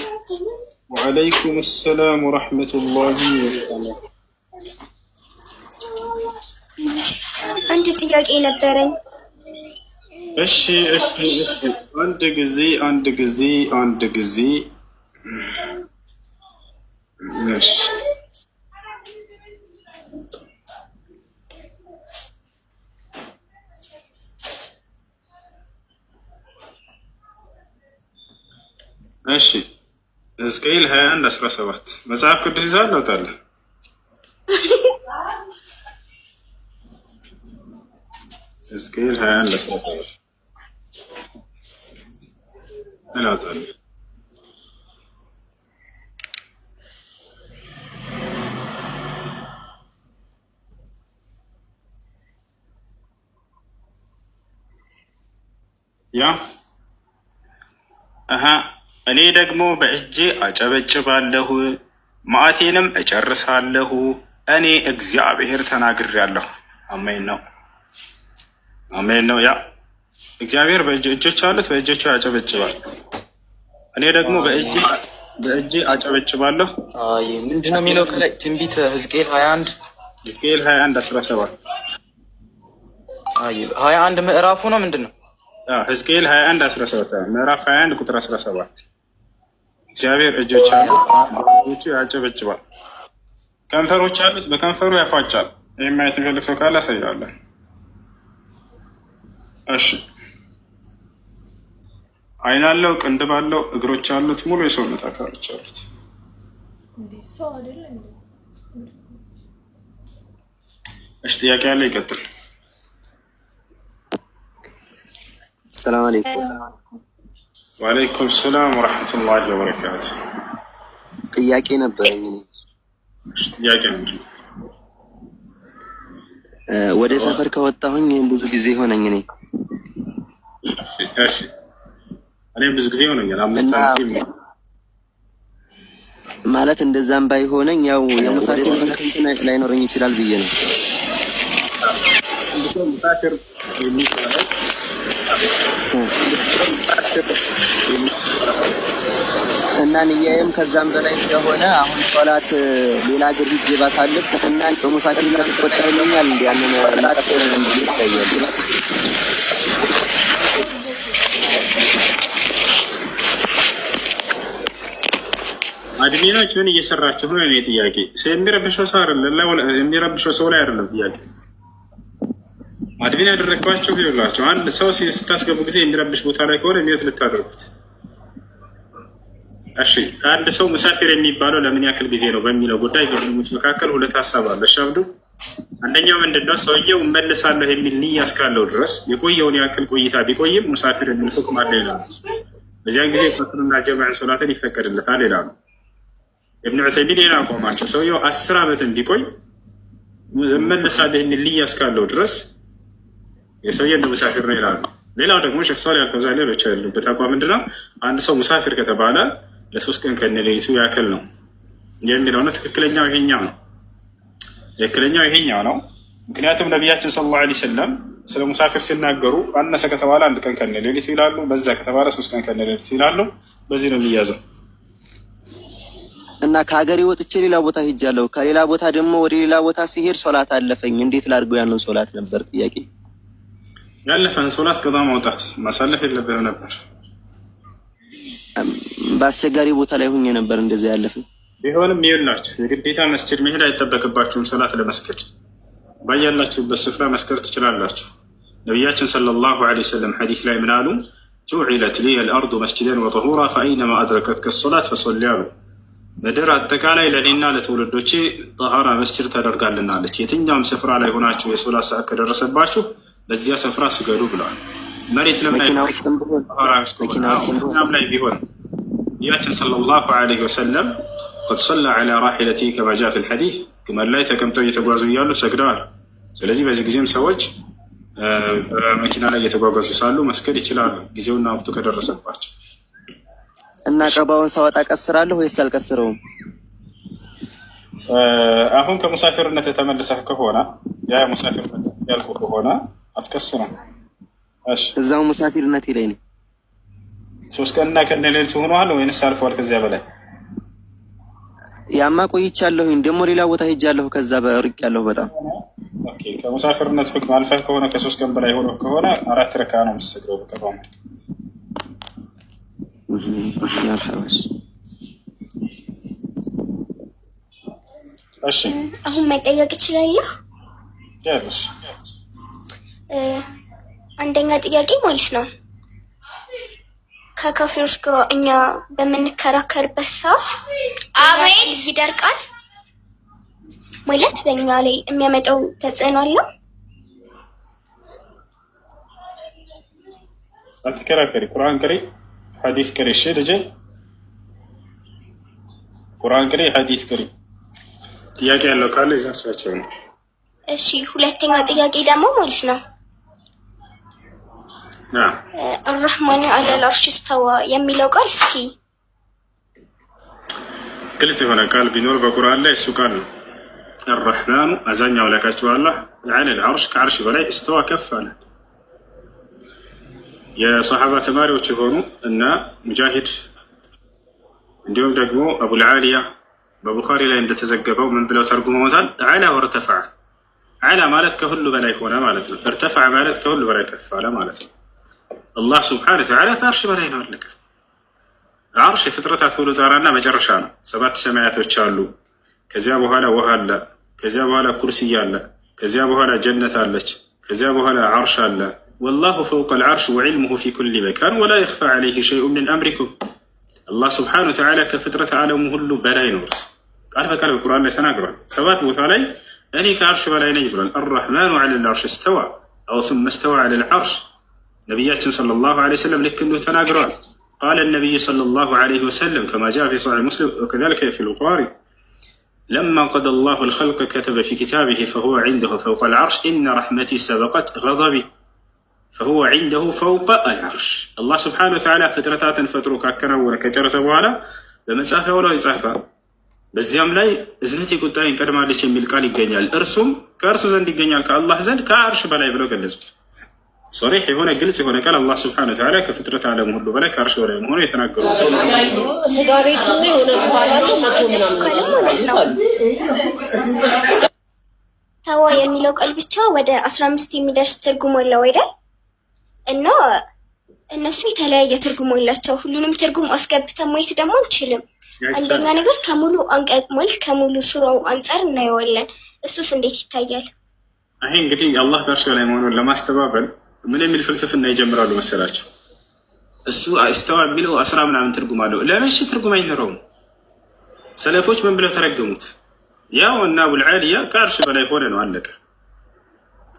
ወአለይኩም ሰላም ወረሕመቱላሂ ወበረካቱህ። አንድ ጥያቄ ነበረኝ። እሺ አንድ ጊዜ እሺ እሺ ሕዝቅኤል 21:17 መጽሐፍ ቅዱስ ይዛል አውጣለህ። ሕዝቅኤል 21:17 አውጣለህ። ያ እኔ ደግሞ በእጄ አጨበጭባለሁ፣ መዓቴንም እጨርሳለሁ። እኔ እግዚአብሔር ተናግሬያለሁ። አሜን ነው። ያ እግዚአብሔር እጆች አሉት፣ በእጆቹ ያጨበጭባል። እኔ ደግሞ በእጄ አጨበጭባለሁ። ምንድን ነው የሚለው ከላይ? ትንቢት ሕዝቅኤል 21:17 21 ምዕራፉ ነው ምንድን ነው? ሕዝቅኤል 21:17 ምዕራፍ 21 ቁጥር 17 እግዚአብሔር እጆች አሉት፣ በእጆቹ ያጨበጭባል። ከንፈሮች አሉት፣ በከንፈሩ ያፏጫል። ይህም ማየት የሚፈልግ ሰው ካለ አሳያለሁ። እሺ ዓይን አለው፣ ቅንድብ አለው፣ እግሮች አሉት፣ ሙሉ የሰውነት አካሎች አሉት። እሺ ጥያቄ ያለ ይቀጥል። ሰላም አለይኩም። ወአለይኩም ሰላም ወራህመቱላሂ ወበረካቱ። ጥያቄ ነበረኝ። ጥያቄ ምንድን ነው? ወደ ሰፈር ከወጣሁኝ ብዙ ጊዜ ሆነኝ። እኔ ብዙ ጊዜ ሆነኛል፣ 5 ዓመት ማለት እንደዛም ባይሆነኝ ያው የሙሳፊር ላይኖረኝ ይችላል ብዬ ነው። ሙሳፊር እና ንያዬም ከዛም በላይ ስለሆነ አሁን ሶላት ሌላ ሀገር ሂጄ ባሳልፍ እና በሙሳፊርነት ይቆጠርልኛል። እንደ ያንን ላቀስ ይታያል። አድሚኖች ምን እየሰራችሁ ነው? እኔ ጥያቄ የሚረብሸው ሰው አይደለም፣ የሚረብሸው ሰው ላይ አይደለም ጥያቄ። አድሚን ያደረግባቸው ይላቸው አንድ ሰው ስታስገቡ ጊዜ የሚረብሽ ቦታ ላይ ከሆነ ሚት ልታደርጉት። እሺ አንድ ሰው ሙሳፊር የሚባለው ለምን ያክል ጊዜ ነው በሚለው ጉዳይ በሙስሊሞች መካከል ሁለት ሀሳብ አለ። ሻብዱ አንደኛው ምንድነው? ሰውየው እመለሳለሁ የሚል ንያ እስካለው ድረስ የቆየውን ያክል ቆይታ ቢቆይም ሙሳፊር የሚል ሁክም አለ ይላሉ። በዚያን ጊዜ ፈጥሩና ጀማዕ ሶላትን ይፈቀድለታል ይላሉ። ኢብኑ ዑሰይሚን ይሄን አቋማቸው ሰውየው 10 ዓመት ቢቆይ እመለሳለሁ የሚል ንያ እስካለው ድረስ የሰውዬ እንደ ሙሳፊር ነው ይላሉ። ሌላው ደግሞ ሼክ ሷሊህ አልፈውዛን ሌሎች ያሉበት አቋም ምንድነው? አንድ ሰው ሙሳፊር ከተባለ ለ3 ቀን ከነሌሊቱ ያክል ነው የሚለው ነው። ትክክለኛው ይሄኛው ነው። ምክንያቱም ነቢያችን ሰለላሁ ዐለይሂ ወሰለም ስለ ሙሳፊር ሲናገሩ አነሰ ከተባለ 1 ቀን ከነሌሊቱ ይላሉ፣ በዛ ከተባለ 3 ቀን ከነሌሊቱ ይላሉ። በዚህ ነው የሚያዘው። እና ከሀገሬ ወጥቼ ሌላ ቦታ ሄጃለሁ። ከሌላ ቦታ ደግሞ ወደ ሌላ ቦታ ሲሄድ ሶላት አለፈኝ። እንዴት ላድርገው? ያንን ሶላት ነበር ጥያቄ። ያለፈን ሶላት ቀዳ ማውጣት ማሳለፍ የለብህም ነበር። በአስቸጋሪ ቦታ ላይ ሆኜ ነበር እንደዛ ያለፈኝ። ቢሆንም ይኸውላችሁ የግዴታ መስጂድ መሄድ አይጠበቅባችሁም። ሶላት ለመስገድ ባያላችሁበት ስፍራ መስገድ ትችላላችሁ። ነቢያችን ሰለላሁ ዐለይሂ ወሰለም ሐዲስ ላይ ምን አሉ? ጁዒለት ሊየ አልአርዱ መስጂደን ወጠሁራ ፈአይነማ አድረከትከ ሶላት ፈሶሊ አሉ። ምድር አጠቃላይ ለእኔና ለትውልዶቼ ጠሃራ መስጂድ ተደርጋልናለች። የትኛውም ስፍራ ላይ ሆናችሁ የሶላት ሰዓት ከደረሰባችሁ በዚያ ስፍራ ስገዱ ብለዋል። መሬት ለምን ላይ ቢሆን ነቢያችን ሰለላሁ ዐለይሂ ወሰለም ቀድ ሰላ ዐላ ራሒለቲሂ ከማ ጃአ ፊል ሐዲስ ግመል ላይ ተቀምጠው እየተጓዙ እያሉ ሰግደዋል። ስለዚህ በዚህ ጊዜም ሰዎች በመኪና ላይ እየተጓጓዙ ሳሉ መስገድ ይችላሉ፣ ጊዜውና ወቅቱ ከደረሰባቸው። እና ቀባውን ሳወጣ ቀስራለሁ ወይስ አልቀስረውም? አሁን ከሙሳፊርነት የተመለሰህ ከሆነ ያ ሙሳፊርነት ያልኩ ከሆነ አትቀስርም። እሺ እዛው ሙሳፊርነት ላይ ነኝ። 3 ቀንና ከነ ሌሊቱ ሆኗል ወይንስ አልፏል? ከዚያ በላይ ያማ ቆይቻለሁኝ። ደግሞ ሌላ ቦታ ሄጃለሁ። ከዛ በርቅ ያለሁ በጣም ኦኬ። ከሙሳፊርነት ህክም አልፈህ ከሆነ ከ3 ቀን በላይ ሆኖ ከሆነ 4 ረካ ነው የምትሰግደው በቀባው መልክ። እሺ አሁን መጠየቅ እችላለሁ? ያለሽ አንደኛ ጥያቄ ማለት ነው ከካፊሮች ጋር እኛ በምንከራከርበት ሰዓት አቤት ይደርቃል ማለት በእኛ ላይ የሚያመጣው ተጽዕኖ አለ? አትከራከሪ። ቁርአን ቅሪ፣ ሐዲስ ቅሪ። እሺ ልጄ ቁርአን ቅሪ፣ ሐዲስ ቅሪ። ጥያቄ ያለው ካለ ይዛቻቸው ነው። እሺ ሁለተኛ ጥያቄ ደግሞ ማለት ነው አርረህማኑ ዐለል ዐርሽ እስተዋ የሚለው ቃል እስኪ ግልጽ የሆነ ቃል ቢኖር በቁርአን ላይ እሱ ቃል ነው። አርረህማኑ አዛኛው አምላካችሁ አላህ ዐለል ዐርሽ ከዐርሽ በላይ እስተዋ ከፍ አለ። የሰሓባ ተማሪዎች የሆኑ እና ሙጃሂድ እንዲሁም ደግሞ አቡል ዓሊያ በቡኻሪ ላይ እንደተዘገበው ምን ብለው ተርጉመውታል? ዐላ ወርተፈዐ። ዐላ ማለት ከሁሉ በላይ ሆነ ማለት ነው። እርተፈዐ ማለት ከሁሉ በላይ ከፍ አለ ማለት ነው። አላህ ስብሓነሁ ወተዓላ ከዐርሽ በላይ ነው። አለቀ። ዐርሽ የፍጥረታት ሁሉ ጣራና መጨረሻ ነው። 7 ሰማያቶች አሉ። ከዚያ በኋላ ውሃ አለ። ከዚያ በኋላ ኩርሲይ አለ። ከዚያ በኋላ ጀነት አለች። ከዚያ በኋላ ዐርሽ አለ። ወላሁ ፈውቀል ዐርሽ ወዒልሙሁ ፊ ኩሊ መካን ወላ የኽፋ ዐለይሂ ሸይኡን ሚን አምሪኩም። አላህ ስብሓነሁ ወተዓላ ከፍጥረት ዓለሙ ሁሉ በላይ ነው። እርሱ ቃል በቃል በቁርአን ላይ ተናግሯል። 7 ቦታ ላይ እኔ ከዐርሽ በላይ ነኝ ብሏል። አርረሕማኑ ዐለል ዐርሽ እስተዋ አው ሱመ እስተዋ ዐለል ዐርሽ። ነቢያችን ሰለላሁ ዐለይሂ ወሰለም ልክ እንዲሁ ተናግረዋል። ቃለ ነቢዩ ሰለላሁ ዐለይሂ ወሰለም ከማ ጃአ ፊ ሶሒሕ ሙስሊም ወከዛሊከ ፊል ቡኻሪ ለማ ቀደ አላሁ አልኸልቀ ከተበ ፊ ኪታቢሂ ፈሁወ ዒንደሁ ፈውቀል ዐርሽ ኢነ ረሕመቲ ሰበቀት ገደቢ ፈሁወ ዒንደሁ ፈውቀ አልዐርሽ። አላህ ስብሓነሁ ወተዓላ ፍጥረታትን ፈጥሮ ካከናወነ ከጨረሰ በኋላ በመጻፊያው ላይ ይጻፋል። በዚያም ላይ እዝነቴ ቁጣዬን ቀድማለች የሚል ቃል ይገኛል። እርሱም ከእርሱ ዘንድ ይገኛል ከአላህ ዘንድ ከዐርሽ በላይ ብለው ገለጹት። ሶሪሕ የሆነ ግልጽ የሆነ ቃል አላህ ስብሓነሁ ወተዓላ ከፍጥረት ዓለም ሁሉ በላይ ከዐርሽ በላይ መሆኑ የተናገሩ ተዋ የሚለው ቃል ብቻ ወደ 15 የሚደርስ ትርጉም አለው አይደል? እና እነሱ የተለያየ ትርጉም አላቸው። ሁሉንም ትርጉም አስገብተን ማየት ደግሞ አንችልም። አንደኛ ነገር ከሙሉ አንቀጽ ማለት ከሙሉ ሱራው አንጻር እናየዋለን። እሱስ እንዴት ይታያል? ይሄ እንግዲህ አላህ ከዐርሽ በላይ መሆኑን ለማስተባበል ምን የሚል ፍልስፍና ይጀምራሉ መሰላቸው? እሱ እስተዋ የሚለው 10 ምናምን ትርጉም አለው። ለምን ትርጉም አይኖረውም? ሰለፎች ምን ብለው ተረገሙት? ያው እና አቡል ዓሊያ ከዐርሽ በላይ ሆነ ነው አለቀ።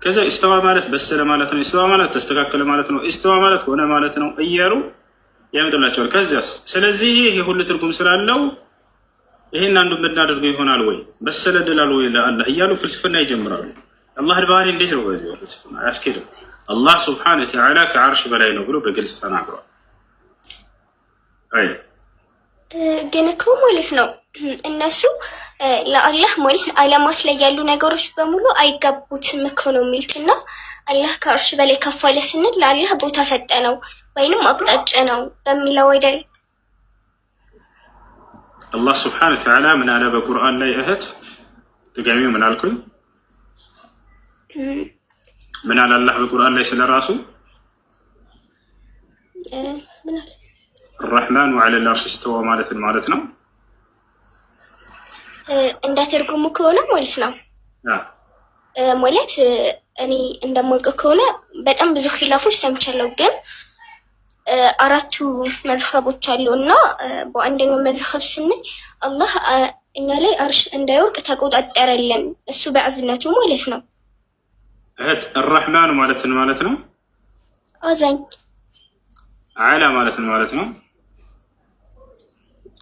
ከዛ እስተዋ ማለት በሰለ ማለት ነው፣ እስተዋ ማለት ተስተካከለ ማለት ነው፣ እስተዋ ማለት ሆነ ማለት ነው እያሉ ያመጡላቸዋል። ከዚያስ ስለዚህ ይሄ ሁሉ ትርጉም ስላለው ይሄን አንዱ ብናደርገው ይሆናል ወይ በሰለ ደላል ወይ ለአላህ እያሉ ፍልስፍና ይጀምራሉ። አላህ ባህሪ እንዴት ነው? በዚህ ፍልስፍና አያስኬድም። አላህ ስብሓነሁ ወተዓላ ከዐርሽ በላይ ነው ብሎ በግልጽ ተናግሯል። አይ ግን እኮ ማለት ነው እነሱ ለአላህ ማለት ዓለማት ላይ ያሉ ነገሮች በሙሉ አይገቡትም እኮ ነው የሚሉት። እና አላህ ከዐርሽ በላይ ከፍ አለ ስንል ለአላህ ቦታ ሰጠ ነው ወይንም አቅጣጫ ነው በሚለው አይደል? አላህ ስብሓነ ወተዓላ ምን አለ በቁርአን ላይ? እህት ድጋሚው ምን አልኩኝ? ምን አለ አላህ በቁርአን ላይ ስለራሱ? الرحمن على العرش استوى ማለት ነው። እንደ ትርጉሙ ከሆነ ማለት ነው ማለት እኔ እንደማውቀው ከሆነ በጣም ብዙ ኺላፎች ሰምቻለሁ፣ ግን አራቱ መዝሀቦች አሉና በአንደኛው መዝሀብ ስንል አላህ እኛ ላይ አርሽ እንዳይወርቅ ተቆጣጠረልን እሱ በአዝነቱ ማለት ነው። እህት الرحمن ማለት ነው አዛኝ አላ ማለት ነው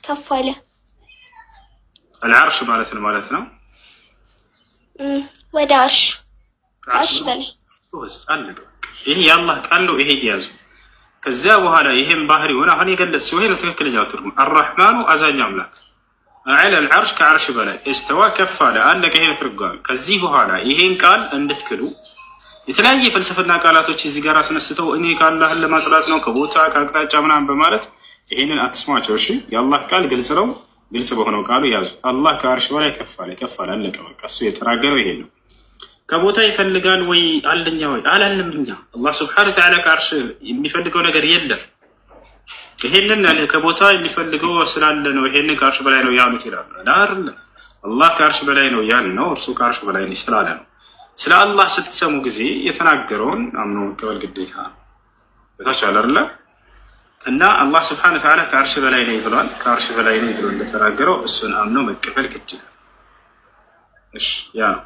ከፍ አለ። العرش ማለት ነው ወደ አርሽ በላይ ይሄ የአላህ ቃል ነው። ይሄ ያዙ። ከዛ በኋላ ይሄን ባህሪ ሆነ አሁን የገለጽ ይሄ ለትክክለኛው ትርጉም الرحمن አዛኝ አምላክ على العرش ከአርሽ በላይ استوى ከፍ አለ አለቀ። ይሄ ትርጓሜ። ከዚህ በኋላ ይሄን ቃል እንድትክዱ የተለያየ ፍልስፍና ቃላቶች እዚህ ጋር አስነስተው እኔ ከአላህን ለማጽላት ነው ከቦታ ከአቅጣጫ ምናምን በማለት ይሄንን አትስማቸው። እሺ የአላህ ቃል ግልጽ ነው። ግልጽ በሆነው ቃሉ ያዙ። አላህ ከአርሽ በላይ ከፍ አለ አለቀ በቃ። እሱ የተናገረው ይሄ ነው። ከቦታ ይፈልጋል ወይ አለኛ ወይ አላለም። እኛ አላህ ሱብሓነሁ ወተዓላ ከአርሽ የሚፈልገው ነገር የለም። ይሄንን አለ ከቦታ የሚፈልገው ስላለ ነው ይሄንን ከአርሽ በላይ ነው ያሉት ይላሉ። አይደለም አላህ ከአርሽ በላይ ነው ያልነው እርሱ ከአርሽ በላይ ነው ስላለ ነው። ስለ አላህ ስትሰሙ ጊዜ የተናገረውን አምኖ መቀበል ግዴታ ታቻለ አይደል? እና አላህ ስብሐነ ወተዓላ ከአርሽ በላይ ነው ብሏል። ከአርሽ በላይ ነው ብሎ እንደተናገረው እሱን አምኖ መቀበል ግድ ይላል። እሺ ያ ነው።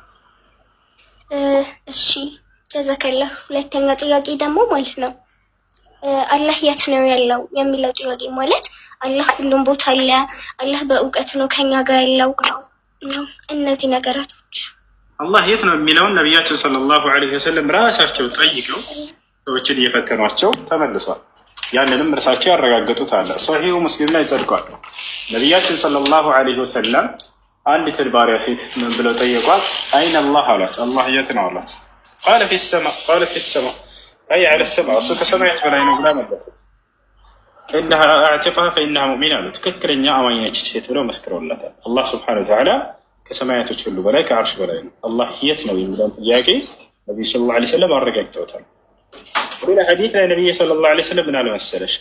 እሺ ጀዛከላህ። ሁለተኛ ጥያቄ ደግሞ ማለት ነው አላህ የት ነው ያለው የሚለው ጥያቄ ማለት አላህ ሁሉም ቦታ አለ፣ አላህ በእውቀቱ ነው ከኛ ጋር ያለው። እነዚህ ነገራቶች አላህ የት ነው የሚለውን ነቢያችን ሰለላሁ ዐለይሂ ወሰለም ራሳቸው ጠይቀው ሰዎችን እየፈተኗቸው ተመልሷል። ያንንም እርሳቸው ያረጋገጡት አለ። ሶሒሁ ሙስሊም ላይ ጸድቋል። ነቢያችን ሰለላሁ ዐለይሂ ወሰለም አንዲትን ባሪያ ሴት ምን ብለው ጠየቋት? አይነ አላህ አሏት። አላህ የት ነው አሏት። ቃለ ፊ ሰማ አይ ዐለ ሰማ እሱ ከሰማያት በላይ ነው ብላ መለሰች። ኢነሃ አዕቲቀሃ ፈኢነሃ ሙእሚና አሉ። ትክክለኛ አማኝ ነች ሴት ብለው መስክረውላታል። አላህ ሱብሓነሁ ወተዓላ ከሰማያቶች ሁሉ በላይ ከአርሽ በላይ ነው። አላህ የት ነው የሚለውን ጥያቄ ነቢዩ ሰለላሁ ዐለይሂ ወሰለም አረጋግጠውታል። ሌላ ሐዲስ ላይ ነቢዩ ሰለላሁ ዐለይሂ ወሰለም ምን አለ መሰለሽ?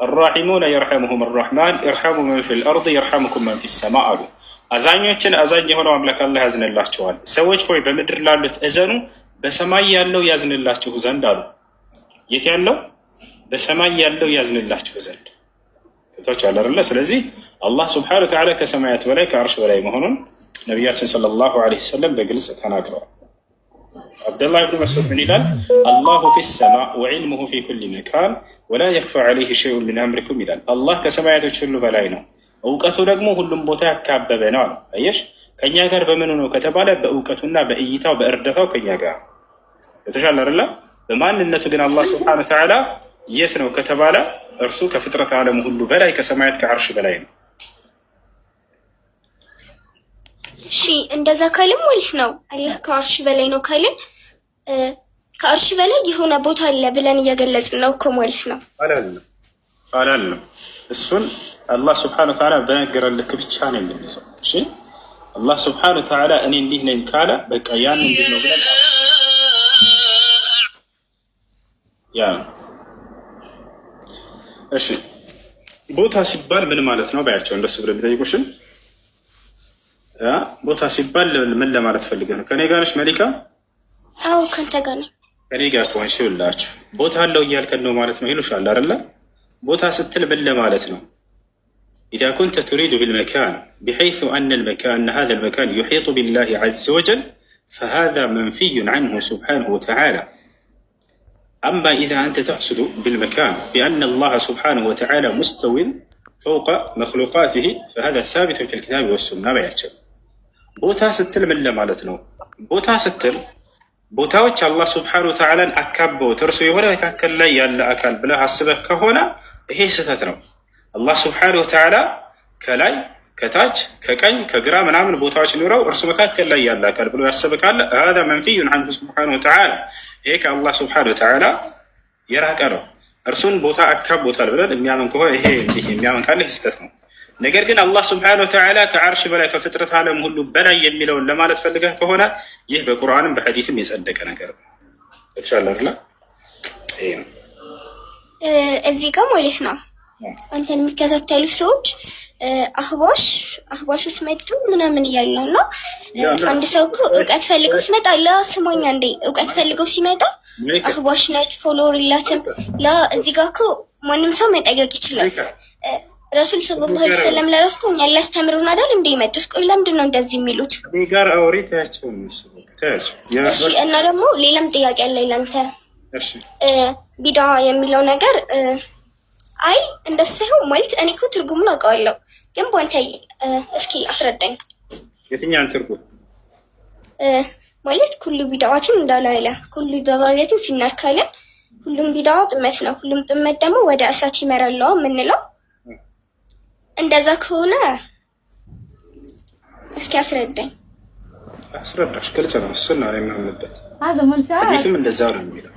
አራሒሙነ የርሐሙሁም አራሕማን ኢርሐሙ መን ፊል አርድ የርሐሙኩም መን ፊስ ሰማ አሉ። አዛኞችን አዛኝ የሆነው አምላክ አላህ ያዝንላቸዋል። ሰዎች ሆይ በምድር ላሉት እዘኑ፣ በሰማይ ያለው ያዝንላችሁ ዘንድ አሉ። የት ያለው? በሰማይ ያለው ያዝንላችሁ ዘንድ ከቶች አለ አይደለ? ስለዚህ አላህ ሱብሓነሁ ወተዓላ ከሰማያት በላይ ከአርሽ በላይ መሆኑን ነቢያችን ሰለላሁ ዐለይሂ ወሰለም በግልጽ ተናግረዋል። አብደላህ ብን መስዑድ ምን ይላል? አላሁ ፊ ሰማ ወዕልሙሁ ፊ ኩሊ መካን ወላ የኽፋ ዐለይሂ ሸይኡን ሚን አምሪኩም ይላል። አላህ ከሰማያቶች ሁሉ በላይ ነው፣ እውቀቱ ደግሞ ሁሉም ቦታ ያካበበ ነው አለ። አየሽ ከእኛ ጋር በምኑ ነው ከተባለ በእውቀቱና በእይታው በእርዳታው ከእኛ ጋር የተሻለ አይደለ? በማንነቱ ግን አላህ ሱብሓነሁ ወተዓላ የት ነው ከተባለ እርሱ ከፍጥረት ዓለሙ ሁሉ በላይ ከሰማያት ከአርሽ በላይ ነው። እሺ እንደዛ ካልን ማለት ነው አላህ ከአርሽ በላይ ነው ካልን ከአርሽ በላይ የሆነ ቦታ አለ ብለን እየገለጽን ነው እኮ ማለት ነው። አላለም። እሱን አላህ ሱብሓነሁ ወተዓላ በነገረን ልክ ብቻ ነው የምንይዘው። እሺ አላህ ሱብሓነሁ ወተዓላ እኔ እንዲህ ነኝ ካለ በቃ ያን እንዲህ ነው ብለን ያ እሺ ቦታ ሲባል ምን ማለት ነው ባያቸው እንደሱ ብለው የሚጠይቁሽን ቦታ ሲባል ምን ለማለት ፈልገህ ነው? ከኔ ጋር ነሽ መሊካ? አዎ ከንተ ጋር ነኝ። ከኔ ጋር ከሆንሽ ይኸውላችሁ ቦታ አለው እያልከን ነው ማለት ነው ይሉሻል አይደለ? ቦታ ስትል ምን ለማለት ነው? إذا كنت تريد بالمكان بحيث أن هذا المكان يحيط بالله عز وجل فهذا منفي عنه سبحانه وتعالى. أما إذا أنت تقصد بالمكان بأن الله سبحانه وتعالى مستو فوق مخلوقاته فهذا ثابت في الكتاب والسنة بيعتشب. ቦታ ስትል ምን ለማለት ነው? ቦታ ስትል ቦታዎች አላህ ሱብሓነሁ ወተዓላን አካበውት እርሱ የሆነ መካከል ላይ ያለ አካል ብለህ አስበህ ከሆነ ይሄ ስህተት ነው። አላህ ሱብሓነሁ ወተዓላ ከላይ ከታች ከቀኝ ከግራ ምናምን ቦታዎች ኑረው እርሱ መካከል ላይ ያለ አካል ብሎ ያሰበ ካለ هذا منفي عنه سبحانه وتعالى ይሄ ከአላህ ሱብሓነሁ ወተዓላ የራቀ ነው። እርሱን ቦታ አካቦታል ብለን የሚያምን ከሆነ ይሄ እንዲህ የሚያምን ካለ ስህተት ነው። ነገር ግን አላህ ስብሐነሁ ወተዓላ ከዓርሽ በላይ ከፍጥረት ዓለም ሁሉ በላይ የሚለውን ለማለት ፈልገህ ከሆነ ይህ በቁርአንም በሐዲስም የጸደቀ ነገር ነው። ተሻለርላ እዚህ ጋር ማለት ነው አንተን የሚከታተሉ ሰዎች አህባሾች መጡ ምናምን እያሉ ነው። እና አንድ ሰው እኮ እውቀት ፈልገው ሲመጣ ስሞኛ እንዴ እውቀት ፈልገው ሲመጣ አህባሽ ነች ፎሎወር የላትም እዚህ ጋር እኮ ማንም ሰው መጠየቅ ይችላል። ረሱል ሰለላሁ ዐለይሂ ወሰለም ለራሱ እኛን ሊያስተምሩን አይደል እንዴ የመጡት? ቆይ ለምንድን ነው እንደዚህ የሚሉት? ጋር አውሪታቸው እሺ። እና ደግሞ ሌላም ጥያቄ አለኝ ለአንተ። ቢድዓ የሚለው ነገር አይ እንደሱ ሳይሆን ማለት እኔ እኮ ትርጉሙን አውቀዋለሁ፣ ግን በአንተ እስኪ አስረዳኝ። የትኛውን ትርጉም? ማለት ኩሉ ቢድዓትን እንዳላለ ኩሉ ዶላሪያትን ፊናር ካለን ሁሉም ቢድዓ ጥመት ነው፣ ሁሉም ጥመት ደግሞ ወደ እሳት ይመራል የምንለው እንደዛ ከሆነ እስኪ አስረዳኝ። አስረዳሽ ግልጽ ነው። እሱን ነው የማምንበት። ሐዲስም እንደዛ ነው የሚለው።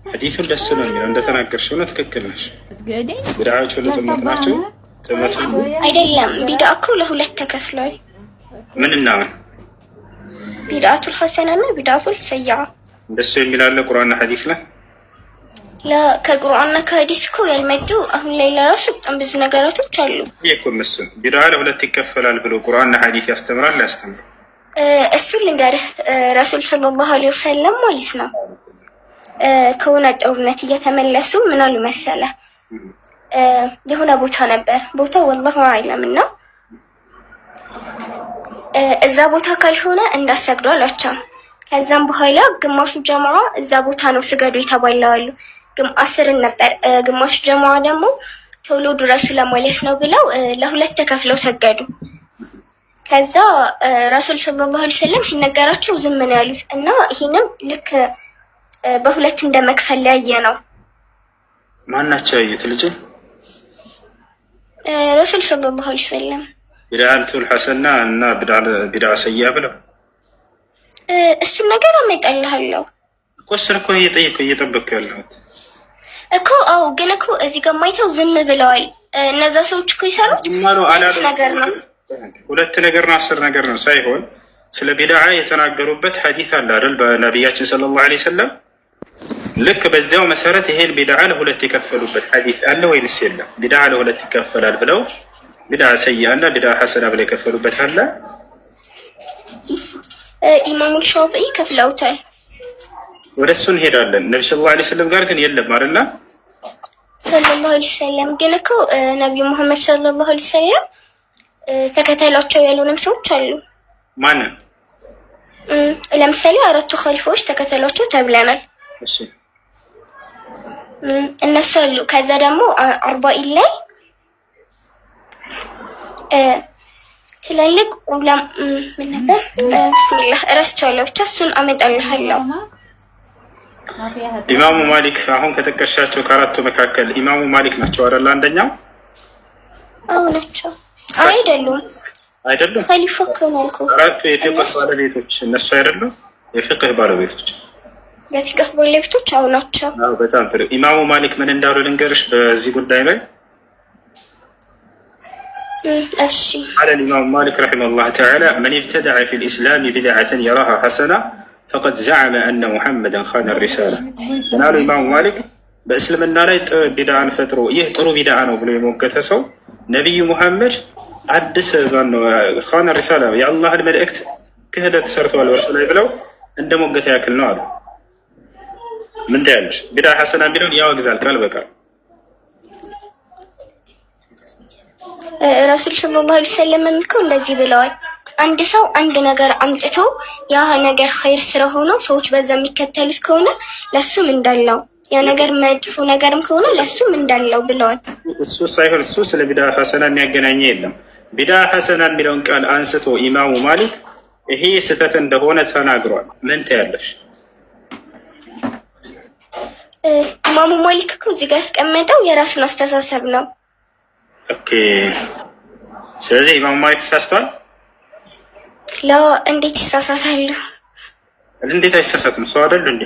ሐዲስም ደስ ነው የሚለው። እንደተናገርሽው ነው፣ ትክክል ነሽ። ቢድዓዎች ሁሉ ጥመት ናቸው። ጥመት አይደለም። ቢድዓ እኮ ለሁለት ተከፍሏል። ምንና ምን? ቢድዓቱል ሐሰና እና ቢድዓቱል ሰይዓ። እንደሱ የሚል አለ ቁርአንና ሐዲስ ላይ? ከቁርአንና ከሐዲስ እኮ ያልመጡ አሁን ላይ ለራሱ በጣም ብዙ ነገራቶች አሉ። ይሄኮ ቢድዓ ለሁለት ይከፈላል ብሎ ቁርአንና ሐዲስ ያስተምራል ያስተምራል? እሱን ልንገርህ። ረሱል ሰለላሁ ዐለይሂ ወሰለም ማለት ነው ከሆነ ጦርነት እየተመለሱ ምን አሉ መሰለህ? የሆነ ቦታ ነበር፣ ቦታው ወላሁ አዕለም እና እዛ ቦታ ካልሆነ እንዳሰግዱ አላቸው። ከዛም በኋላ ግማሹ ጀማዓ እዛ ቦታ ነው ስገዱ የተባለዋሉ። 10 ነበር። ግማሹ ጀማዓ ደግሞ ቶሎ ድረሱ ለማለት ነው ብለው ለሁለት ተከፍለው ሰገዱ። ከዛ ረሱል ሰለላሁ ዐለይሂ ወሰለም ሲነገራቸው ዝም ነው ያሉት እና ይሄንን ልክ በሁለት እንደመክፈል ያየ ነው። ማናቸው ያዩት? ልጅ ረሱል ሰለላሁ ዐለይሂ ወሰለም ቢድዓቱል ሐሰና እና ቢድዓ ሰይዓ ብለው እሱን ነገር አመጣልሃለሁ እኮ። እሱን እኮ እየጠበቅኩ ያለሁት እኮ። አዎ ግን እኮ እዚህ ጋር ማይተው ዝም ብለዋል። እነዛ ሰዎች እኮ ይሰሩት ነገር ነው። ሁለት ነገር ነው 10 ነገር ነው ሳይሆን ስለ ቢድዓ የተናገሩበት ሐዲስ አለ አይደል? በነቢያችን ሰለላሁ ዐለይሂ ወሰለም ልክ በዚያው መሰረት ይሄን ቢድዓ ለሁለት የከፈሉበት ሐዲስ አለ ወይንስ የለም? ቢድዓ ለሁለት ይከፈላል ብለው ቢድዓ ሰይዓ እና ቢድዓ ሐሰና ብለው የከፈሉበት አለ? ኢማሙ ሻፊዒ ከፍለውታል። ወደ እሱ እንሄዳለን። ነብዩ ሰለላሁ ዐለይሂ ወሰለም ጋር ግን የለም አይደል? ሰለላሁ ዐለይሂ ወሰለም ግን እኮ ነብዩ መሐመድ ሰለላሁ ዐለይሂ ወሰለም ተከተሏቸው ያሉንም ሰዎች አሉ። ማን? ለምሳሌ 4ቱ ኸሊፋዎች ተከተሏቸው ተብለናል። እሺ እነሱ አሉ። ከዛ ደግሞ 40 ላይ ትላልቅ ዑለማ ምን ነበር? ቢስሚላህ እረስቻለሁ። ብቻ እሱን አመጣልሃለሁ። ኢማሙ ማሊክ አሁን ከጠቀሻቸው ከአራቱ መካከል ኢማሙ ማሊክ ናቸው አይደል? አንደኛው? አዎ ናቸው። አይደሉም አይደሉም። ኸሊፋ ከሆነልኩ አራቱ የፊቅህ ባለቤቶች እነሱ አይደሉም? የፊቅህ ባለቤቶች የፊቅህ ባለቤቶች አዎ ናቸው። አዎ በጣም ጥሩ። ኢማሙ ማሊክ ምን እንዳሉ ልንገርሽ በዚህ ጉዳይ ላይ። እሺ قال الإمام مالك رحمه الله تعالى من ابتدع في الإسلام بدعة يراها حسنة فقد زعم أن محمدا خان الرسالة. قالوا الإمام مالك በእስልምና ላይ ቢድዓን ፈጥሮ ይህ ጥሩ ቢድዓ ነው ብሎ የሞገተ ሰው ነቢዩ ሙሐመድ አዲስ ኻነ ሪሳላ የአላህን መልእክት ክህደት ሰርተዋል በእርሱ ላይ ብለው እንደ ሞገተ ያክል ነው አሉ። ምን ትያለሽ? ቢድዓ ሐሰና የሚለውን ያወግዛል ቃል በቃል። ረሱል ሰለላሁ ዐለይሂ ወሰለም እኮ እንደዚህ ብለዋል። አንድ ሰው አንድ ነገር አምጥቶ ያ ነገር ኸይር ስለሆነ ሰዎች በዛ የሚከተሉት ከሆነ ለሱም እንዳለው ያ ነገር መጥፎ ነገርም ከሆነ ለሱም እንዳለው ብለዋል። እሱ ሳይሆን እሱ ስለ ቢድዓ ሐሰና የሚያገናኘ የለም። ቢድዓ ሐሰና የሚለውን ቃል አንስቶ ኢማሙ ማሊክ ይሄ ስህተት እንደሆነ ተናግሯል። ምን ትያለሽ? ኢማሙ ማሊክ እኮ እዚህ ጋር ያስቀመጠው የራሱን አስተሳሰብ ነው። ኦኬ፣ ስለዚህ ኢማሙ ማሊክ ተሳስተዋል? ላ እንዴት ይሳሳታሉ? እንዴት አይሳሳትም? ሰው አይደል እንዴ?